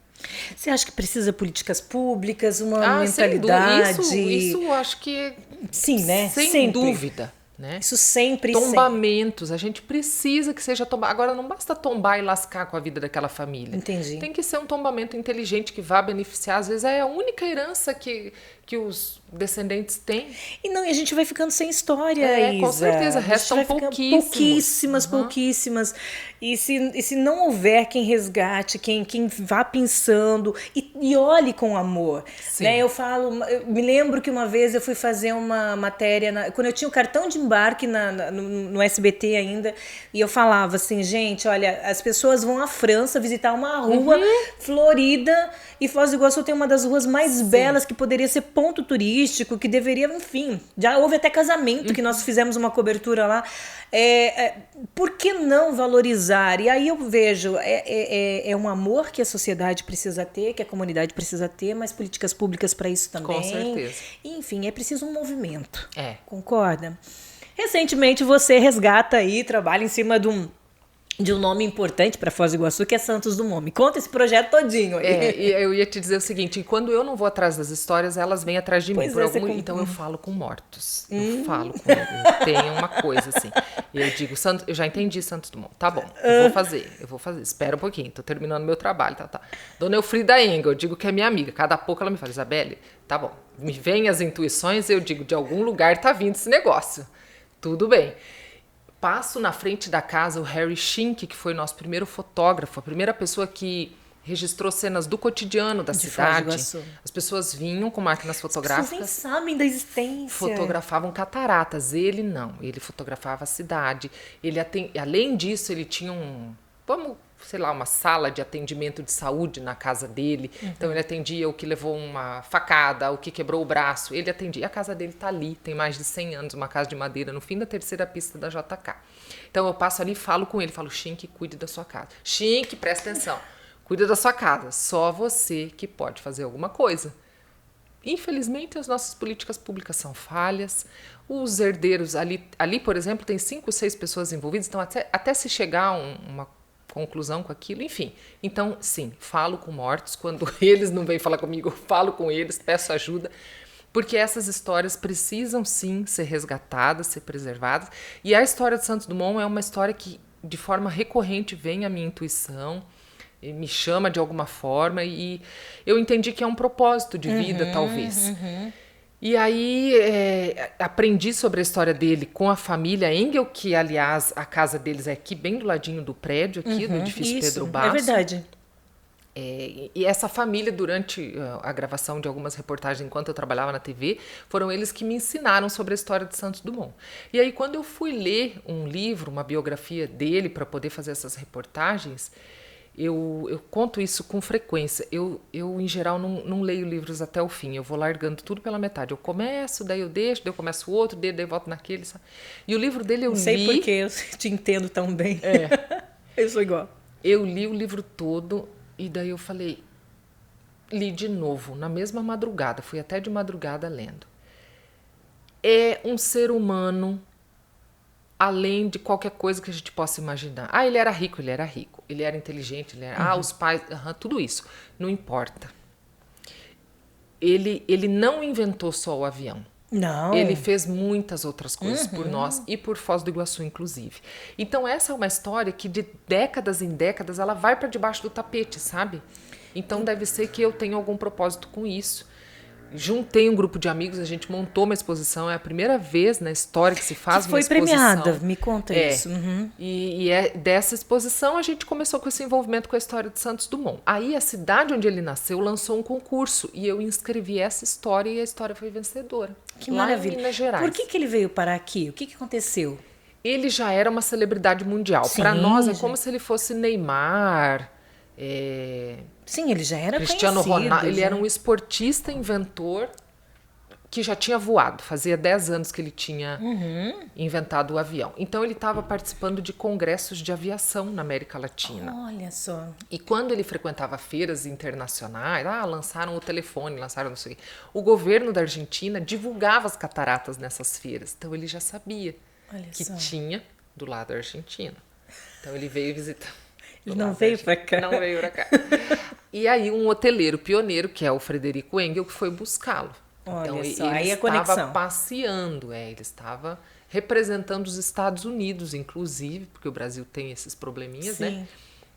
Você acha que precisa políticas públicas, uma mentalidade? Isso eu acho que... Sim, né? Sem dúvida. Né? Isso sempre. Tombamentos, a gente precisa que seja tombado. Agora, não basta tombar e lascar com a vida daquela família. Entendi. Tem que ser um tombamento inteligente que vá beneficiar. Às vezes é a única herança que os descendentes têm. E a gente vai ficando sem história, Isa. Com certeza, restam pouquíssimas. E se não houver quem resgate, quem vá pensando e olhe com amor. Né? Eu me lembro que uma vez eu fui fazer uma matéria, quando eu tinha o cartão de embarque no SBT ainda, e eu falava assim, gente, olha, as pessoas vão à França visitar uma rua florida, e Foz do Iguaçu tem uma das ruas mais belas, que poderia ser ponto turístico, que deveria, enfim, já houve até casamento, que nós fizemos uma cobertura lá. Por que não valorizar? E aí eu vejo, é um amor que a sociedade precisa ter, que a comunidade precisa ter, mas políticas públicas para isso também. Com certeza. Enfim, é preciso um movimento. Concorda? Recentemente você resgata aí, trabalha em cima de um nome importante para Foz do Iguaçu, que é Santos Dumont. Me conta esse projeto todinho aí. E eu ia te dizer o seguinte, quando eu não vou atrás das histórias, elas vêm atrás de mim. Então eu falo com mortos. Eu tenho uma coisa assim. E eu digo, eu já entendi Santos Dumont. Tá bom, eu vou fazer. Espera um pouquinho, tô terminando meu trabalho. Tá. Dona Elfrida Engel, eu digo que é minha amiga. Cada pouco ela me fala, Isabelle, tá bom. Me vem as intuições, eu digo, de algum lugar tá vindo esse negócio. Tudo bem. Passo na frente da casa o Harry Schink, que foi o nosso primeiro fotógrafo, a primeira pessoa que registrou cenas do cotidiano da cidade. As pessoas vinham com máquinas fotográficas. As pessoas nem sabem da existência. Fotografavam cataratas. Ele não. Ele fotografava a cidade. Além disso, ele tinha vamos sei lá, uma sala de atendimento de saúde na casa dele. Então ele atendia o que levou uma facada, o que quebrou o braço. Ele atendia. A casa dele tá ali, tem mais de 100 anos, uma casa de madeira no fim da 3ª pista da JK. Então eu passo ali e falo com ele, falo: Chink, cuide da sua casa. Chink, presta atenção, cuida da sua casa. Só você que pode fazer alguma coisa. Infelizmente, as nossas políticas públicas são falhas. Os herdeiros, ali por exemplo, tem 5, 6 pessoas envolvidas, então até se chegar a uma conclusão com aquilo, enfim. Então, sim, falo com mortos. Quando eles não vêm falar comigo, eu falo com eles, peço ajuda, porque essas histórias precisam, sim, ser resgatadas, ser preservadas. E a história de Santos Dumont é uma história que, de forma recorrente, vem à minha intuição, me chama de alguma forma, e eu entendi que é um propósito de vida, talvez. E aí aprendi sobre a história dele com a família Engel, que, aliás, a casa deles é aqui, bem do ladinho do prédio, aqui do edifício Pedro Basso. É verdade. E essa família, durante a gravação de algumas reportagens, enquanto eu trabalhava na TV, foram eles que me ensinaram sobre a história de Santos Dumont. E aí, quando eu fui ler um livro, uma biografia dele, para poder fazer essas reportagens, eu conto isso com frequência. Eu em geral, não leio livros até o fim. Eu vou largando tudo pela metade. Eu começo, daí eu deixo, daí eu começo o outro, daí eu volto naquele. Sabe? E o livro dele eu li... Não sei porque eu te entendo tão bem. Eu sou igual. Eu li o livro todo e daí eu falei... Li de novo, na mesma madrugada. Fui até de madrugada lendo. É um ser humano... além de qualquer coisa que a gente possa imaginar. Ele era rico. Ele era inteligente, ele era... os pais... tudo isso. Não importa. Ele não inventou só o avião. Não. Ele fez muitas outras coisas por nós e por Foz do Iguaçu, inclusive. Então, essa é uma história que, de décadas em décadas, ela vai para debaixo do tapete, sabe? Então, deve ser que eu tenho algum propósito com isso. Juntei um grupo de amigos, a gente montou uma exposição, é a primeira vez na história que se faz uma exposição. Foi premiada, me conta isso. E dessa exposição a gente começou com esse envolvimento com a história de Santos Dumont. Aí a cidade onde ele nasceu lançou um concurso e eu inscrevi essa história e a história foi vencedora. Que maravilha. Em Minas Gerais. Por que ele veio parar aqui? O que aconteceu? Ele já era uma celebridade mundial. Para nós é como se ele fosse Neymar... Sim, ele já era Cristiano conhecido. Ronaldo, ele era um esportista, inventor, que já tinha voado. Fazia 10 anos que ele tinha inventado o avião. Então ele estava participando de congressos de aviação na América Latina. Olha só. E quando ele frequentava feiras internacionais, lançaram o telefone, lançaram não sei o quê. O governo da Argentina divulgava as cataratas nessas feiras. Então ele já sabia que tinha do lado da Argentina. Então ele veio visitar. Ele não veio para cá. Não veio para cá. E aí um hoteleiro pioneiro, que é o Frederico Engel, que foi buscá-lo. Olha então, só, aí a conexão. Ele estava passeando, ele estava representando os Estados Unidos, inclusive, porque o Brasil tem esses probleminhas, né?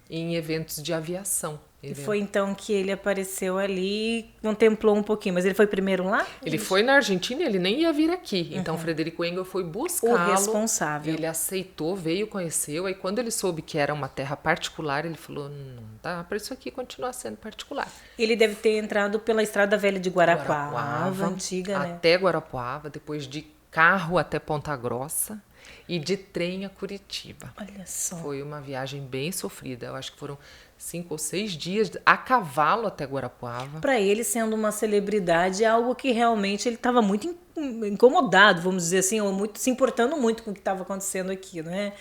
Em eventos de aviação. E foi então que ele apareceu ali e contemplou um pouquinho. Mas ele foi primeiro lá? Ele foi na Argentina e ele nem ia vir aqui. Então, o Frederico Engel foi buscá-lo. O responsável. Ele aceitou, veio, conheceu. Aí, quando ele soube que era uma terra particular, ele falou, não dá para isso aqui continuar sendo particular. Ele deve ter entrado pela Estrada Velha de Guarapuava, antiga, né? Até Guarapuava, depois de carro até Ponta Grossa e de trem a Curitiba. Olha só. Foi uma viagem bem sofrida. Eu acho que foram 5 ou 6 dias a cavalo até Guarapuava. Para ele, sendo uma celebridade, é algo que realmente ele estava muito incomodado, vamos dizer assim, ou se importando muito com o que estava acontecendo aqui, né?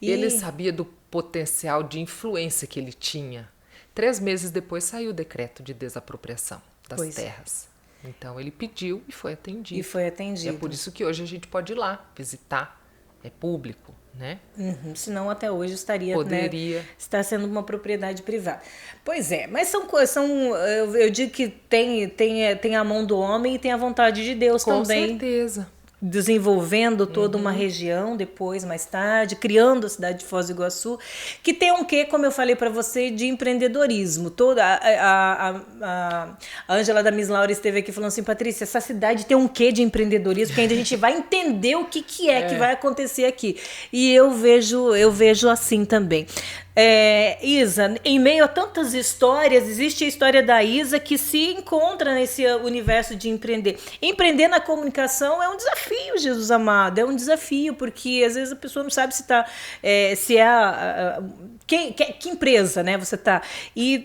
Ele sabia do potencial de influência que ele tinha. 3 meses depois saiu o decreto de desapropriação das terras. Então ele pediu e foi atendido. E é por isso que hoje a gente pode ir lá visitar. É público, né? Senão até hoje estaria, poderia, né, está sendo uma propriedade privada. Pois é, mas são eu digo que tem a mão do homem e tem a vontade de Deus também. Com certeza. Desenvolvendo toda uma região depois, mais tarde, criando a cidade de Foz do Iguaçu, que tem um quê, como eu falei para você, de empreendedorismo. Toda a Ângela da Miss Laura esteve aqui falando assim, Patrícia, essa cidade tem um quê de empreendedorismo, que ainda a gente vai entender o que vai acontecer aqui. E eu vejo assim também. Isa, em meio a tantas histórias, existe a história da Isa que se encontra nesse universo de empreender. Empreender na comunicação é um desafio, Jesus amado, é um desafio, porque às vezes a pessoa não sabe se tá, que empresa, né, você tá. E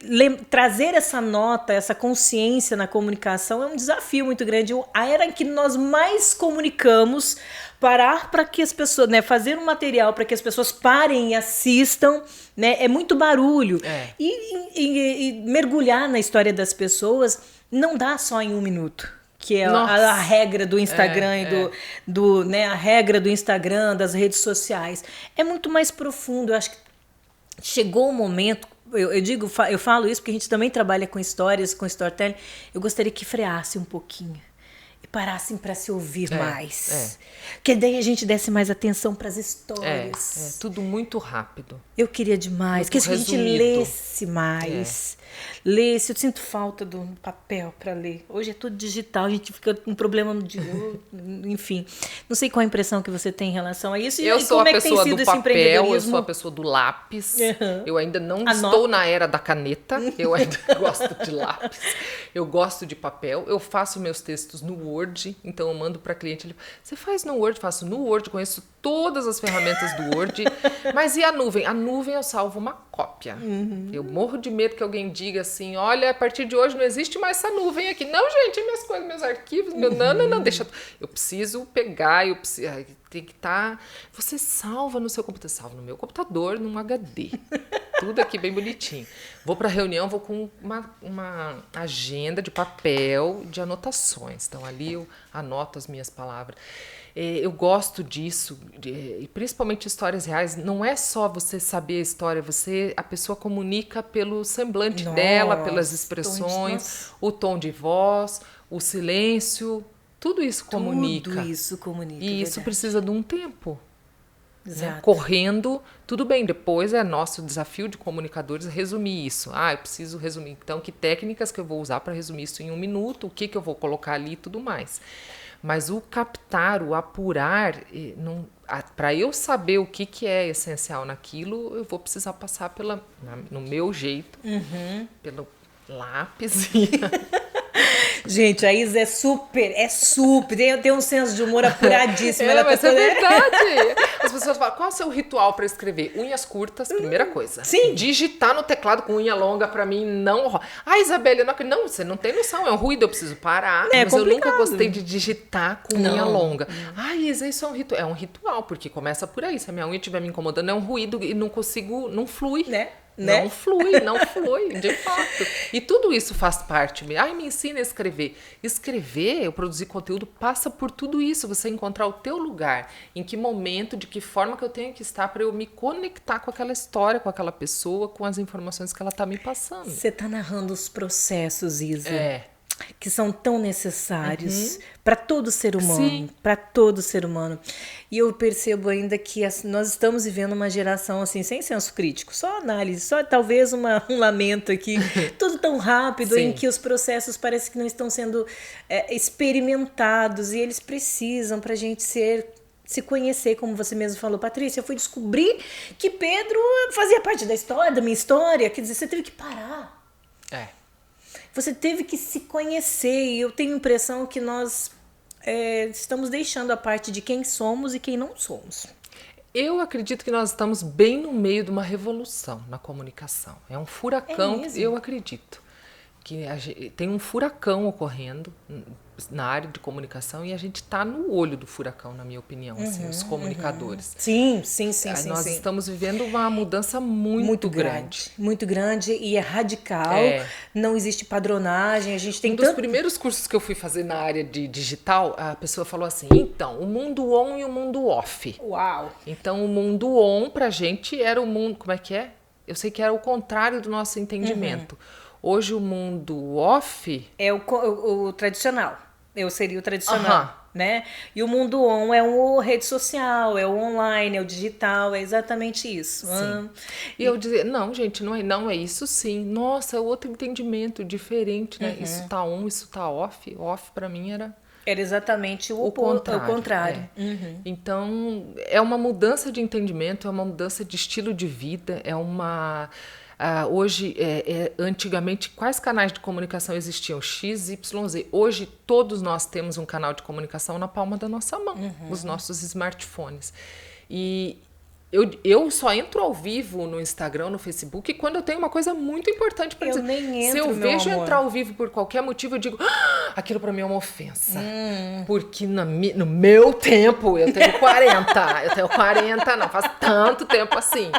trazer essa nota, essa consciência na comunicação é um desafio muito grande. A era em que nós mais comunicamos, parar para que as pessoas, né, fazer um material para que as pessoas parem e assistam, né, é muito barulho. E mergulhar na história das pessoas não dá só em 1 minuto, que é a regra do Instagram né, a regra do Instagram, das redes sociais. É muito mais profundo. Eu acho que chegou o momento. Eu falo isso porque a gente também trabalha com histórias, com storytelling. Eu gostaria que freasse um pouquinho e parassem para se ouvir mais. Que daí a gente desse mais atenção para as histórias. É tudo muito rápido. Eu queria demais que a gente lesse mais. Lesse, eu sinto falta do papel para ler. Hoje é tudo digital, a gente fica com um problema de... Enfim, não sei qual a impressão que você tem em relação a isso. Eu sou a pessoa do papel, eu sou a pessoa do lápis. Eu ainda não estou na era da caneta, eu ainda gosto de lápis. Eu gosto de papel, eu faço meus textos no Word, então eu mando para cliente, ele fala, você faz no Word? Faço no Word, conheço todas as ferramentas do Word, mas e a nuvem? A nuvem eu salvo uma cópia. Eu morro de medo que alguém diga assim, olha, a partir de hoje não existe mais essa nuvem aqui. Não, gente, minhas coisas, meus arquivos, não, deixa. Eu preciso pegar, tem que estar... Você salva no seu computador, salva no meu computador, num HD. Tudo aqui bem bonitinho. Vou para reunião, vou com uma agenda de papel, de anotações. Então, ali eu anoto as minhas palavras. Eu gosto disso, e principalmente histórias reais. Não é só você saber a história, a pessoa comunica pelo semblante dela, pelas expressões, o tom de voz, o silêncio, tudo isso comunica. Tudo isso comunica. E isso precisa de um tempo. Exato. Né? Correndo, tudo bem, depois é nosso desafio de comunicadores resumir isso. Eu preciso resumir. Então, que técnicas que eu vou usar para resumir isso em 1 minuto, o que eu vou colocar ali e tudo mais. Mas o captar, o apurar, para eu saber o que é essencial naquilo, eu vou precisar passar no meu jeito, pelo lápis. Gente, a Isa é super, tem um senso de humor apuradíssimo. Mas é verdade. As pessoas falam, qual é o seu ritual para escrever? Unhas curtas, primeira coisa. Sim. Digitar no teclado com unha longa, para mim, não rola. Isabelle, não, você não tem noção, é um ruído, eu preciso parar. Mas complicado. Eu nunca gostei de digitar com unha longa. Isa, isso é um ritual. É um ritual, porque começa por aí. Se a minha unha estiver me incomodando, é um ruído e não consigo, não flui. Né? Não flui, de fato. E tudo isso faz parte. Me ensina a escrever. Escrever, eu produzir conteúdo, passa por tudo isso. Você encontrar o teu lugar. Em que momento, de que forma que eu tenho que estar para eu me conectar com aquela história, com aquela pessoa, com as informações que ela está me passando. Você está narrando os processos, Isa. Que são tão necessários para todo ser humano, para todo ser humano. E eu percebo ainda que nós estamos vivendo uma geração assim sem senso crítico, só análise, só talvez um lamento aqui, tudo tão rápido em que os processos parece que não estão sendo experimentados e eles precisam para a gente se conhecer, como você mesmo falou, Patrícia. Eu fui descobrir que Pedro fazia parte da minha história, quer dizer, você teve que parar. Você teve que se conhecer, e eu tenho a impressão que nós estamos deixando a parte de quem somos e quem não somos. Eu acredito que nós estamos bem no meio de uma revolução na comunicação. É um furacão, eu acredito. Que tem um furacão ocorrendo na área de comunicação e a gente está no olho do furacão, na minha opinião, os comunicadores. Sim. Nós estamos vivendo uma mudança muito grande. Muito grande e é radical. Não existe padronagem. A gente tem dos primeiros cursos que eu fui fazer na área de digital, a pessoa falou assim, então, o mundo on e o mundo off. Uau! Então, o mundo on pra gente era o mundo, como é que é? Eu sei que era o contrário do nosso entendimento. Hoje o mundo off... É o tradicional. Seria o tradicional, né? E o mundo on é o rede social, é o online, é o digital, é exatamente isso. E eu dizia, não, gente, não é isso sim. Nossa, é outro entendimento, diferente, né? Isso tá on, isso tá off. Off pra mim era... Era exatamente o contrário. Uhum. Então, é uma mudança de entendimento, é uma mudança de estilo de vida, é uma... hoje, antigamente, quais canais de comunicação existiam? X, Y, Z. Hoje, todos nós temos um canal de comunicação na palma da nossa mão, os nossos smartphones. E eu só entro ao vivo no Instagram, no Facebook, quando eu tenho uma coisa muito importante para dizer. Nem entro, se eu vejo amor. entrar ao vivo por qualquer motivo, eu digo, aquilo para mim é uma ofensa. Porque no meu tempo, eu tenho 40, não faz tanto tempo assim.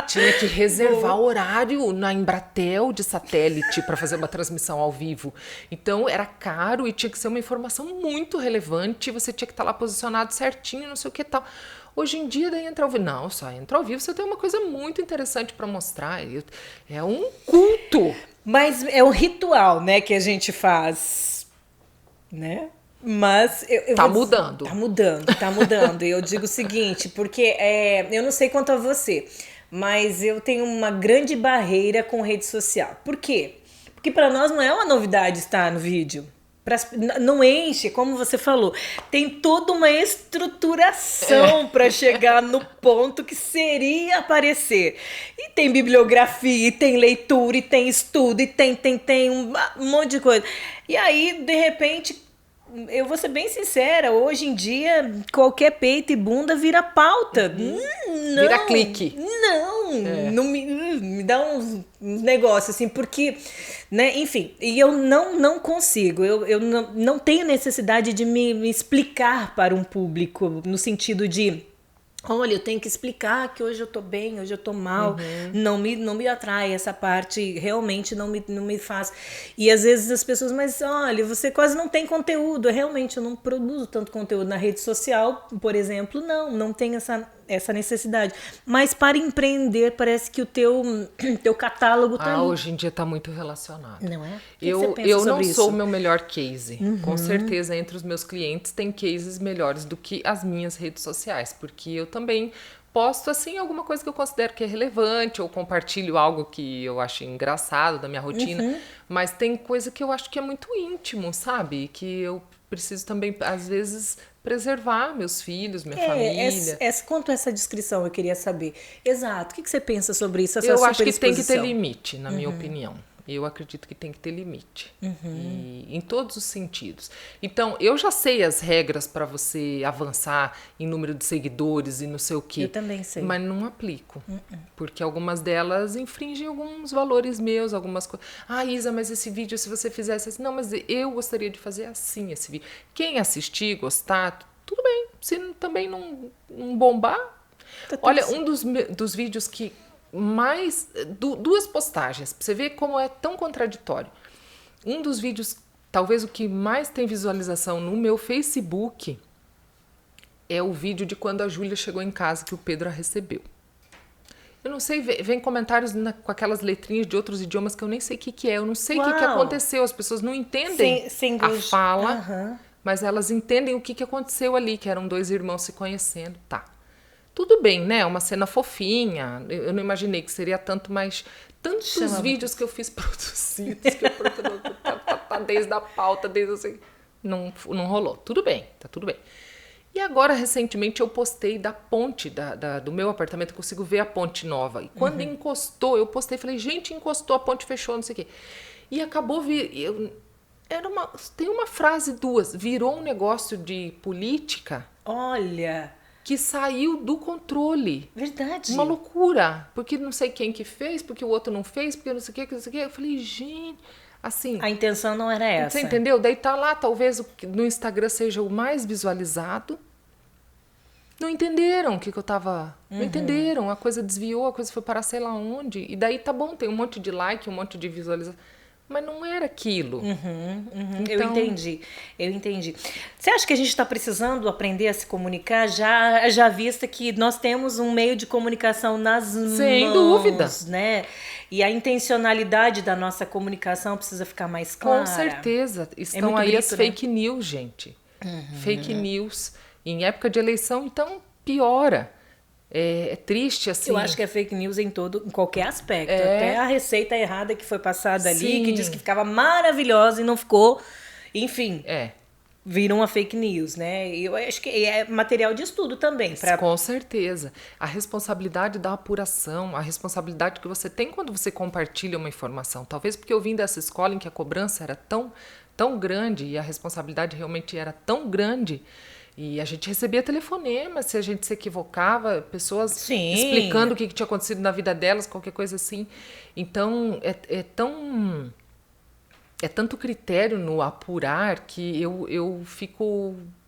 Tinha que reservar horário na Embratel de satélite para fazer uma transmissão ao vivo. Então, era caro e tinha que ser uma informação muito relevante, você tinha que estar lá posicionado certinho, não sei o que tal. Hoje em dia, daí entra ao vivo. Não, só entra ao vivo, você tem uma coisa muito interessante para mostrar. É um culto. Mas é um ritual, né, que a gente faz, né? Mas tá mudando. Tá mudando. E eu digo o seguinte, porque eu não sei quanto a você, mas eu tenho uma grande barreira com rede social. Por quê? Porque para nós não é uma novidade estar no vídeo. Não enche, como você falou, tem toda uma estruturação para chegar no ponto que seria aparecer. E tem bibliografia, e tem leitura, e tem estudo, e tem um monte de coisa. E aí, de repente, eu vou ser bem sincera, hoje em dia, qualquer peito e bunda vira pauta. Não, vira clique. Não me dá uns negócios assim, porque, né, enfim, e eu não consigo, eu não tenho necessidade de me explicar para um público, no sentido de, olha, eu tenho que explicar que hoje eu tô bem, hoje eu tô mal. Não me atrai essa parte, realmente não me faz. E às vezes as pessoas, mas olha, você quase não tem conteúdo. Realmente, eu não produzo tanto conteúdo na rede social, por exemplo, não tenho essa necessidade. Mas para empreender, parece que o teu catálogo tá ali. Hoje em dia tá muito relacionado. Não é? Eu não sou o meu melhor case. Com certeza, entre os meus clientes, tem cases melhores do que as minhas redes sociais, porque eu também posto assim alguma coisa que eu considero que é relevante, ou compartilho algo que eu acho engraçado da minha rotina, mas tem coisa que eu acho que é muito íntimo, sabe? Que eu preciso também, às vezes, preservar meus filhos, minha família. Quanto a essa descrição, eu queria saber. Exato. O que você pensa sobre isso? Eu acho que tem que ter limite, na minha opinião. Eu acredito que tem que ter limite. E, em todos os sentidos. Então, eu já sei as regras para você avançar em número de seguidores e não sei o quê. Eu também sei. Mas não aplico. Porque algumas delas infringem alguns valores meus, algumas coisas. Isa, mas esse vídeo, se você fizesse assim... Não, mas eu gostaria de fazer assim esse vídeo. Quem assistir, gostar, tudo bem. Se também não bombar... Olha, um dos vídeos que... duas postagens, pra você ver como é tão contraditório. Um dos vídeos, talvez o que mais tem visualização no meu Facebook, é o vídeo de quando a Júlia chegou em casa, que o Pedro a recebeu. Eu não sei, vem comentários com aquelas letrinhas de outros idiomas que eu nem sei o que é, eu não sei o que aconteceu, as pessoas não entendem a fala, mas elas entendem o que aconteceu ali, que eram dois irmãos se conhecendo, tá. Tudo bem, né? Uma cena fofinha. Eu não imaginei que seria tanto, mas tantos vídeos que eu fiz produzidos, que eu tá desde a pauta, desde assim, não rolou. Tudo bem, tá tudo bem. E agora, recentemente, eu postei da ponte do meu apartamento, eu consigo ver a ponte nova. E quando encostou, eu postei, falei, gente, encostou, a ponte fechou, não sei o quê. E acabou tem uma frase, duas, virou um negócio de política. Olha... que saiu do controle. Verdade. Uma loucura. Porque não sei quem que fez, porque o outro não fez, porque não sei o que, não sei o que. Eu falei, gente, assim... A intenção não era essa. Você entendeu? Daí tá lá, talvez no Instagram seja o mais visualizado. Não entenderam o que eu tava... Não entenderam. A coisa desviou, a coisa foi parar sei lá onde. E daí tá bom, tem um monte de like, um monte de visualização. Mas não era aquilo. Então... Eu entendi. Você acha que a gente está precisando aprender a se comunicar, já vista que nós temos um meio de comunicação nas mãos? Sem dúvida. Né? E a intencionalidade da nossa comunicação precisa ficar mais clara. Com certeza. Estão aí as fake news, gente. Fake news. Em época de eleição, então, piora. É triste, assim. Eu acho que é fake news em qualquer aspecto. Até a receita errada que foi passada ali, que disse que ficava maravilhosa e não ficou. Enfim. viram uma fake news, né? Eu acho que é material de estudo também. Com certeza. A responsabilidade da apuração, a responsabilidade que você tem quando você compartilha uma informação. Talvez porque eu vim dessa escola em que a cobrança era tão grande e a responsabilidade realmente era tão grande. E a gente recebia telefonema se a gente se equivocava, pessoas explicando o que tinha acontecido na vida delas, qualquer coisa assim. Então, é tanto critério no apurar que eu fico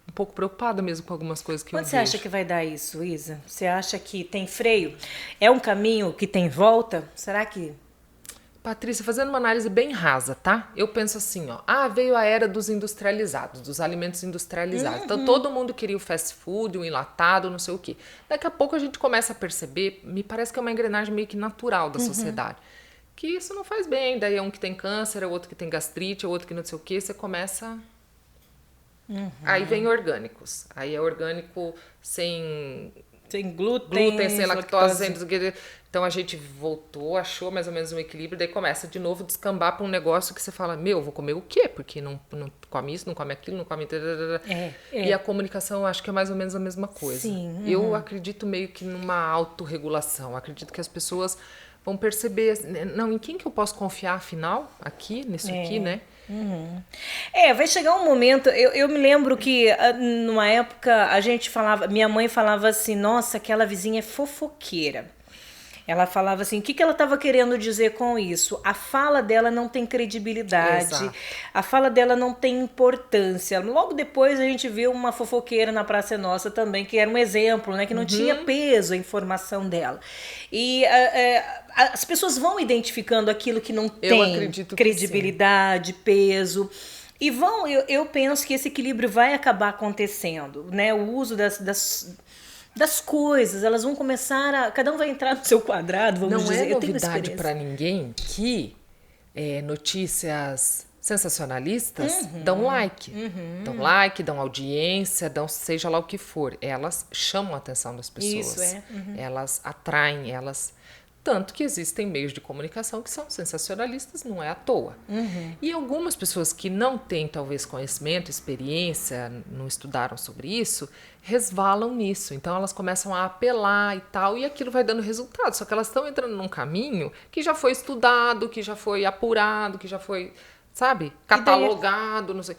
um pouco preocupada mesmo com algumas coisas que eu vejo. Quando você acha que vai dar isso, Isa? Você acha que tem freio? É um caminho que tem volta? Será que... Patrícia, fazendo uma análise bem rasa, tá? Eu penso assim, ó, veio a era dos industrializados, dos alimentos industrializados. Então, todo mundo queria o fast food, o enlatado, não sei o quê. Daqui a pouco a gente começa a perceber, me parece que é uma engrenagem meio que natural da sociedade, que isso não faz bem. Daí é um que tem câncer, é outro que tem gastrite, é outro que não sei o quê. Você começa... Aí vem orgânicos. Aí é orgânico sem glúten, sem lactose, sem... Então a gente voltou, achou mais ou menos um equilíbrio, daí começa de novo a descambar para um negócio que você fala, vou comer o quê? Porque não come isso, não come aquilo, não come... E a comunicação eu acho que é mais ou menos a mesma coisa. Sim, Eu acredito meio que numa autorregulação, acredito que as pessoas vão perceber, não, em quem que eu posso confiar afinal, nisso aqui, né? Vai chegar um momento, eu me lembro que numa época a gente falava, minha mãe falava assim, nossa, aquela vizinha é fofoqueira. Ela falava assim, o que ela estava querendo dizer com isso? A fala dela não tem credibilidade, Exato. A fala dela não tem importância. Logo depois a gente viu uma fofoqueira na Praça Nossa também, que era um exemplo, né? Que não tinha peso a informação dela. E as pessoas vão identificando aquilo que não tem credibilidade, peso. E eu penso que esse equilíbrio vai acabar acontecendo, né? O uso das coisas, elas vão começar cada um vai entrar no seu quadrado, vamos dizer. Não é novidade para ninguém que notícias sensacionalistas dão like. Dão like, dão audiência, dão seja lá o que for. Elas chamam a atenção das pessoas. Isso, Elas atraem, Tanto que existem meios de comunicação que são sensacionalistas, não é à toa. E algumas pessoas que não têm, talvez, conhecimento, experiência, não estudaram sobre isso, resvalam nisso. Então, elas começam a apelar e tal, e aquilo vai dando resultado. Só que elas estão entrando num caminho que já foi estudado, que já foi apurado, que já foi, catalogado, não sei.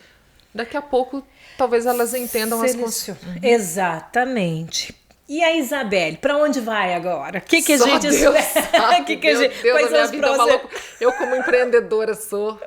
Daqui a pouco, talvez elas entendam as coisas. Exatamente. E a Isabelle, para onde vai agora? O que a gente Deus sabe. Quais são os próximos? Eu como empreendedora sou.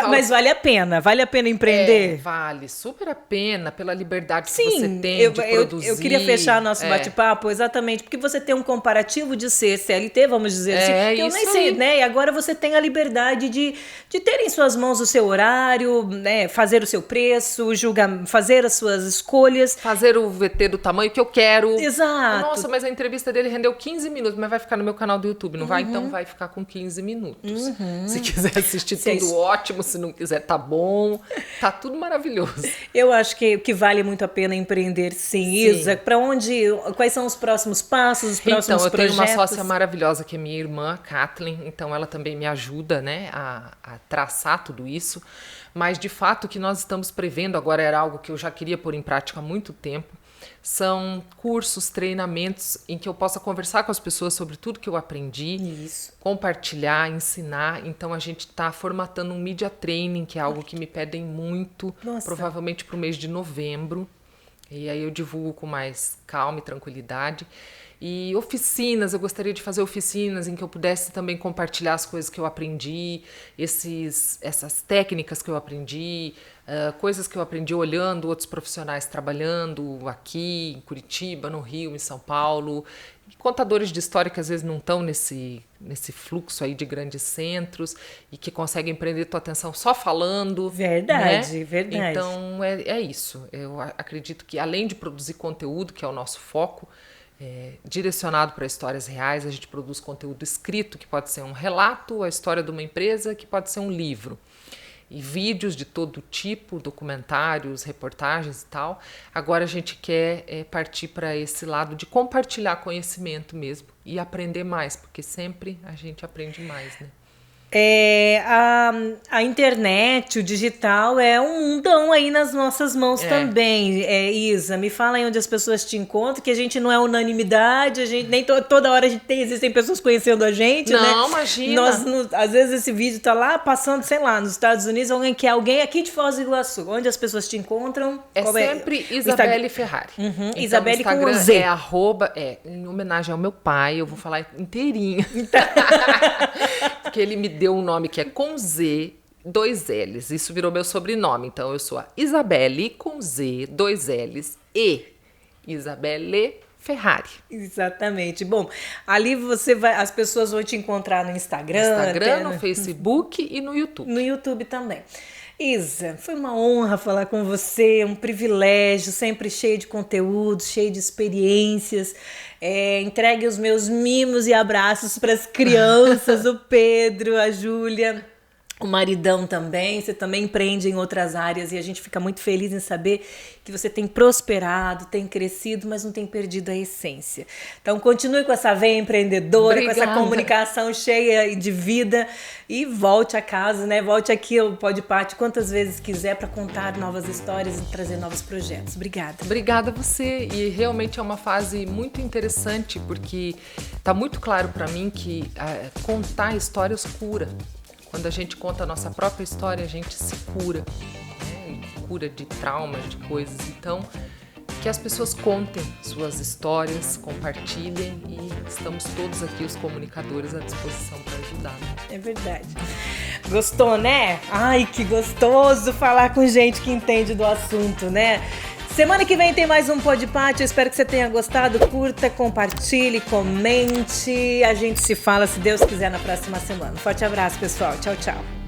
Mas vale a pena empreender? Vale, super a pena, pela liberdade que você tem de produzir. Eu queria fechar nosso bate-papo exatamente porque você tem um comparativo de ser CLT, vamos dizer assim, que eu nem sei, né? E agora você tem a liberdade de ter em suas mãos o seu horário, né? Fazer o seu preço, fazer as suas escolhas. Fazer o VT do tamanho que eu quero. Exato. Nossa, mas a entrevista dele rendeu 15 minutos, mas vai ficar no meu canal do YouTube, não vai? Então vai ficar com 15 minutos. Se quiser assistir tudo, ótimo. Se não quiser, tá bom. Tá tudo maravilhoso. Eu acho que vale muito a pena empreender, sim. Isa, quais são os próximos passos, os próximos projetos? Tenho uma sócia maravilhosa que é minha irmã, Kathleen. Então, ela também me ajuda, né, a traçar tudo isso. Mas, de fato, o que nós estamos prevendo agora era algo que eu já queria pôr em prática há muito tempo. São cursos, treinamentos em que eu possa conversar com as pessoas sobre tudo que eu aprendi, compartilhar, ensinar. Então, a gente está formatando um media training, que é algo que me pedem muito, provavelmente para o mês de novembro. E aí eu divulgo com mais calma e tranquilidade. E oficinas, eu gostaria de fazer oficinas em que eu pudesse também compartilhar as coisas que eu aprendi, essas técnicas que eu aprendi, coisas que eu aprendi olhando outros profissionais trabalhando aqui em Curitiba, no Rio, em São Paulo. Contadores de história que às vezes não estão nesse fluxo aí de grandes centros e que conseguem prender tua atenção só falando. Verdade, né? Verdade. Então é isso. Eu acredito que além de produzir conteúdo, que é o nosso foco, direcionado para histórias reais, a gente produz conteúdo escrito, que pode ser um relato, a história de uma empresa, que pode ser um livro. E vídeos de todo tipo, documentários, reportagens e tal. Agora a gente quer partir para esse lado de compartilhar conhecimento mesmo e aprender mais, porque sempre a gente aprende mais, né? A internet, o digital é um mundão aí nas nossas mãos também. Isa, me fala aí onde as pessoas te encontram, que a gente não é unanimidade, a gente nem toda hora existem pessoas conhecendo a gente, né? Não, imagina. Às vezes esse vídeo tá lá passando, sei lá, nos Estados Unidos, alguém aqui de Foz do Iguaçu. Onde as pessoas te encontram? Sempre Isabelle Ferrari. Então, Isabelle com Z. Em homenagem ao meu pai, eu vou falar inteirinho. Porque ele me deu um nome que é com Z, 2 L's. Isso virou meu sobrenome. Então, eu sou a Isabelle com Z, 2 L's e Isabelle Ferrari. Exatamente. Bom, ali as pessoas vão te encontrar no Instagram. No Facebook e no YouTube. No YouTube também. Isa, foi uma honra falar com você, um privilégio, sempre cheio de conteúdo, cheio de experiências. Entregue os meus mimos e abraços para as crianças, o Pedro, a Júlia, o maridão também. Você também empreende em outras áreas e a gente fica muito feliz em saber que você tem prosperado, tem crescido, mas não tem perdido a essência. Então continue com essa veia empreendedora, com essa comunicação cheia de vida e volte a casa, né? Volte aqui ao Pode Pate quantas vezes quiser para contar novas histórias e trazer novos projetos. Obrigada. Obrigada a você. E realmente é uma fase muito interessante porque tá muito claro para mim que contar histórias cura. Quando a gente conta a nossa própria história, a gente se cura, né? Cura de traumas, de coisas. Então, que as pessoas contem suas histórias, compartilhem e estamos todos aqui, os comunicadores, à disposição para ajudar. É verdade. Gostou, né? Ai, que gostoso falar com gente que entende do assunto, né? Semana que vem tem mais um Pode Pate. Eu espero que você tenha gostado. Curta, compartilhe, comente. A gente se fala, se Deus quiser, na próxima semana. Forte abraço, pessoal. Tchau, tchau.